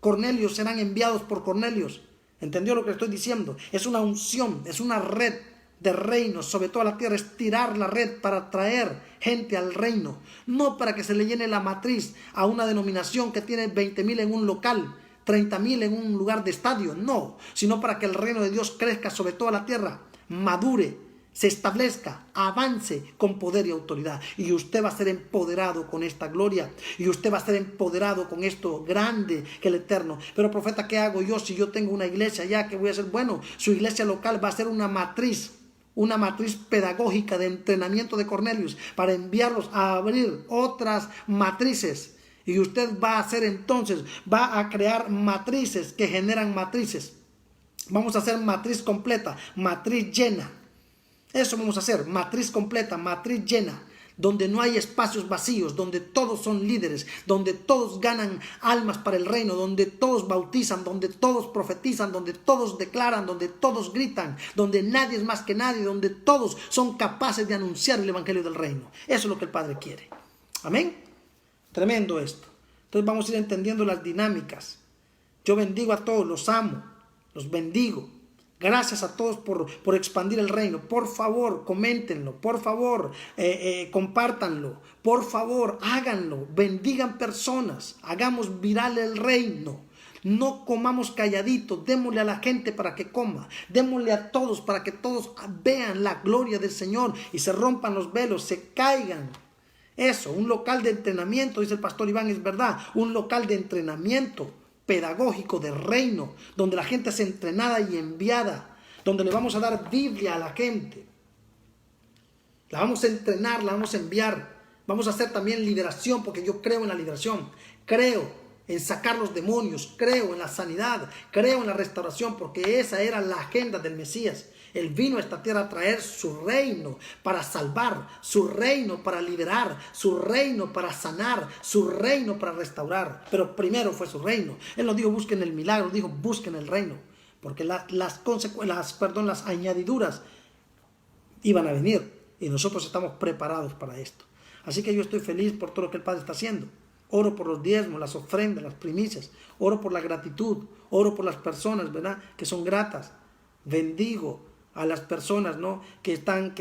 A: Cornelios serán enviados por Cornelios. ¿Entendió lo que estoy diciendo? Es una unción, es una red de reinos sobre toda la tierra. Es tirar la red para traer gente al reino, no para que se le llene la matriz a una denominación que tiene 20,000 en un local, 30,000 en un lugar de estadio, no, sino para que el reino de Dios crezca sobre toda la tierra, madure, se establezca, avance con poder y autoridad. Y usted va a ser empoderado con esta gloria, y usted va a ser empoderado con esto grande que el Eterno. Pero profeta, ¿qué hago yo si yo tengo una iglesia ya? ¿Qué voy a hacer? Bueno, su iglesia local va a ser una matriz pedagógica de entrenamiento de Cornelios, para enviarlos a abrir otras matrices. Y usted va a hacer entonces, va a crear matrices que generan matrices. Vamos a hacer matriz completa, matriz llena. Eso vamos a hacer, matriz completa, matriz llena, donde no hay espacios vacíos, donde todos son líderes, donde todos ganan almas para el reino, donde todos bautizan, donde todos profetizan, donde todos declaran, donde todos gritan, donde nadie es más que nadie, donde todos son capaces de anunciar el evangelio del reino. Eso es lo que el Padre quiere. Amén. Tremendo esto. Entonces vamos a ir entendiendo las dinámicas. Yo bendigo a todos, los amo, los bendigo. Gracias a todos por expandir el reino. Por favor, coméntenlo. Por favor, compártanlo. Por favor, háganlo. Bendigan personas. Hagamos viral el reino. No comamos calladitos. Démosle a la gente para que coma. Démosle a todos para que todos vean la gloria del Señor y se rompan los velos, se caigan. Eso, un local de entrenamiento, dice el pastor Iván, es verdad. Un local de entrenamiento pedagógico de reino, donde la gente es entrenada y enviada, donde le vamos a dar Biblia a la gente, la vamos a entrenar, la vamos a enviar. Vamos a hacer también liberación, porque yo creo en la liberación, creo en sacar los demonios, creo en la sanidad, creo en la restauración, porque esa era la agenda del Mesías. Él vino a esta tierra a traer su reino para salvar, su reino para liberar, su reino para sanar, su reino para restaurar. Pero primero fue su reino. Él no dijo busquen el milagro, dijo busquen el reino. Porque las añadiduras iban a venir y nosotros estamos preparados para esto. Así que yo estoy feliz por todo lo que el Padre está haciendo. Oro por los diezmos, las ofrendas, las primicias. Oro por la gratitud. Oro por las personas, ¿verdad?, que son gratas. Bendigo a las personas, ¿no?, que están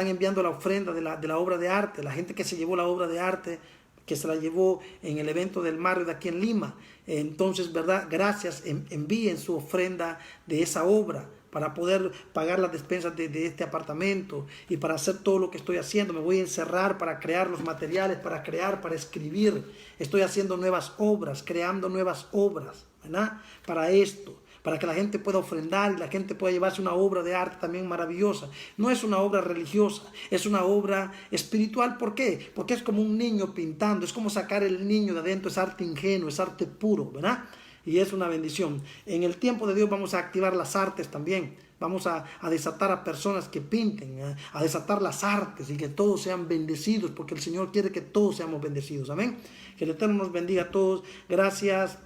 A: enviando la ofrenda de la obra de arte, la gente que se llevó la obra de arte, que se la llevó en el evento del Mario de aquí en Lima. Entonces, ¿verdad?, gracias, envíen su ofrenda de esa obra para poder pagar las despensas de este apartamento y para hacer todo lo que estoy haciendo. Me voy a encerrar para crear los materiales, para crear, para escribir. Estoy haciendo nuevas obras, creando nuevas obras. ¿verdad? Para esto, para que la gente pueda ofrendar y la gente pueda llevarse una obra de arte también maravillosa. No es una obra religiosa, es una obra espiritual. ¿Por qué? Porque es como un niño pintando, es como sacar el niño de adentro, es arte ingenuo, es arte puro, ¿verdad? Y es una bendición. En el tiempo de Dios vamos a activar las artes también. Vamos a desatar a personas que pinten, a desatar las artes y que todos sean bendecidos, porque el Señor quiere que todos seamos bendecidos. Amén. Que el Eterno nos bendiga a todos. Gracias.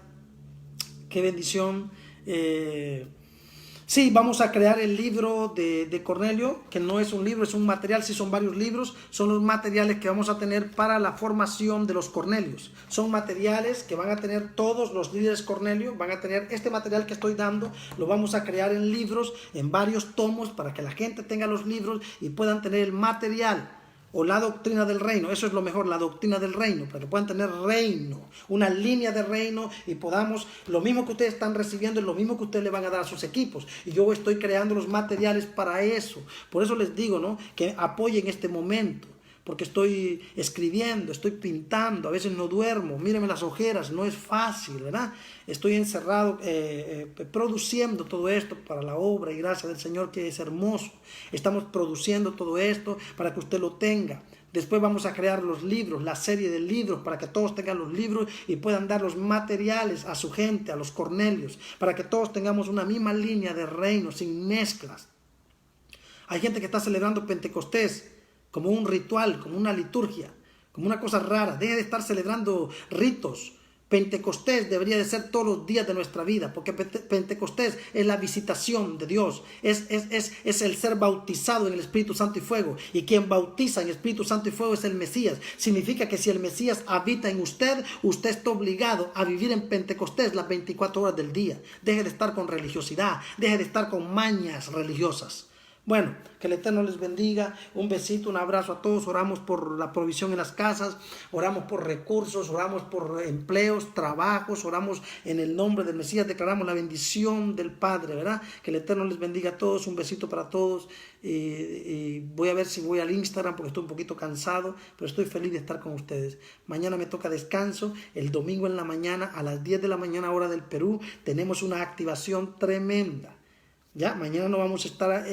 A: Qué bendición. Sí, vamos a crear el libro de Cornelio, que no es un libro, es un material, sí son varios libros, son los materiales que vamos a tener para la formación de los Cornelios. Son materiales que van a tener todos los líderes Cornelio, van a tener este material que estoy dando, lo vamos a crear en libros, en varios tomos, para que la gente tenga los libros y puedan tener el material. O la doctrina del reino, eso es lo mejor, la doctrina del reino, para que puedan tener reino, una línea de reino y podamos, lo mismo que ustedes están recibiendo es lo mismo que ustedes le van a dar a sus equipos. Y yo estoy creando los materiales para eso. Por eso les digo, ¿no?, que apoyen este momento, porque estoy escribiendo, estoy pintando, a veces no duermo, mírenme las ojeras, no es fácil, ¿verdad? Estoy encerrado produciendo todo esto para la obra y gracia del Señor, que es hermoso. Estamos produciendo todo esto para que usted lo tenga. Después vamos a crear los libros, la serie de libros, para que todos tengan los libros y puedan dar los materiales a su gente, a los Cornelios, para que todos tengamos una misma línea de reino, sin mezclas. Hay gente que está celebrando Pentecostés como un ritual, como una liturgia, como una cosa rara. Deje de estar celebrando ritos. Pentecostés debería de ser todos los días de nuestra vida, porque Pentecostés es la visitación de Dios, es el ser bautizado en el Espíritu Santo y fuego, y quien bautiza en Espíritu Santo y fuego es el Mesías. Significa que si el Mesías habita en usted, usted está obligado a vivir en Pentecostés las 24 horas del día. Deje de estar con religiosidad, deje de estar con mañas religiosas. Bueno, que el Eterno les bendiga, un besito, un abrazo a todos, oramos por la provisión en las casas, oramos por recursos, oramos por empleos, trabajos, oramos en el nombre del Mesías, declaramos la bendición del Padre, ¿verdad? Que el Eterno les bendiga a todos, un besito para todos, y voy a ver si voy al Instagram porque estoy un poquito cansado, pero estoy feliz de estar con ustedes. Mañana me toca descanso, el domingo en la mañana, a las 10 de la mañana hora del Perú, tenemos una activación tremenda. Ya, mañana no vamos a estar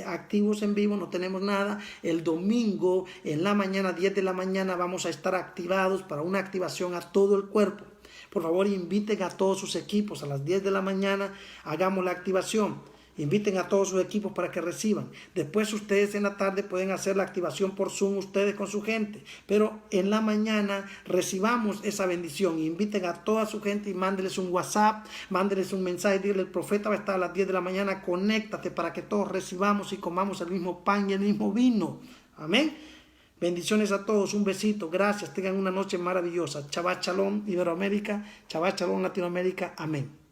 A: activos en vivo, no tenemos nada. El domingo en la mañana, 10 de la mañana, vamos a estar activados para una activación a todo el cuerpo. Por favor, inviten a todos sus equipos a las 10 de la mañana, hagamos la activación. Inviten a todos sus equipos para que reciban. Después ustedes en la tarde pueden hacer la activación por Zoom ustedes con su gente. Pero en la mañana recibamos esa bendición. Inviten a toda su gente y mándenles un WhatsApp, mándenles un mensaje. Dile, el profeta va a estar a las 10 de la mañana. Conéctate para que todos recibamos y comamos el mismo pan y el mismo vino. Amén. Bendiciones a todos, un besito, gracias, tengan una noche maravillosa. Shabbat Shalom Iberoamérica, Shabbat Shalom Latinoamérica, amén.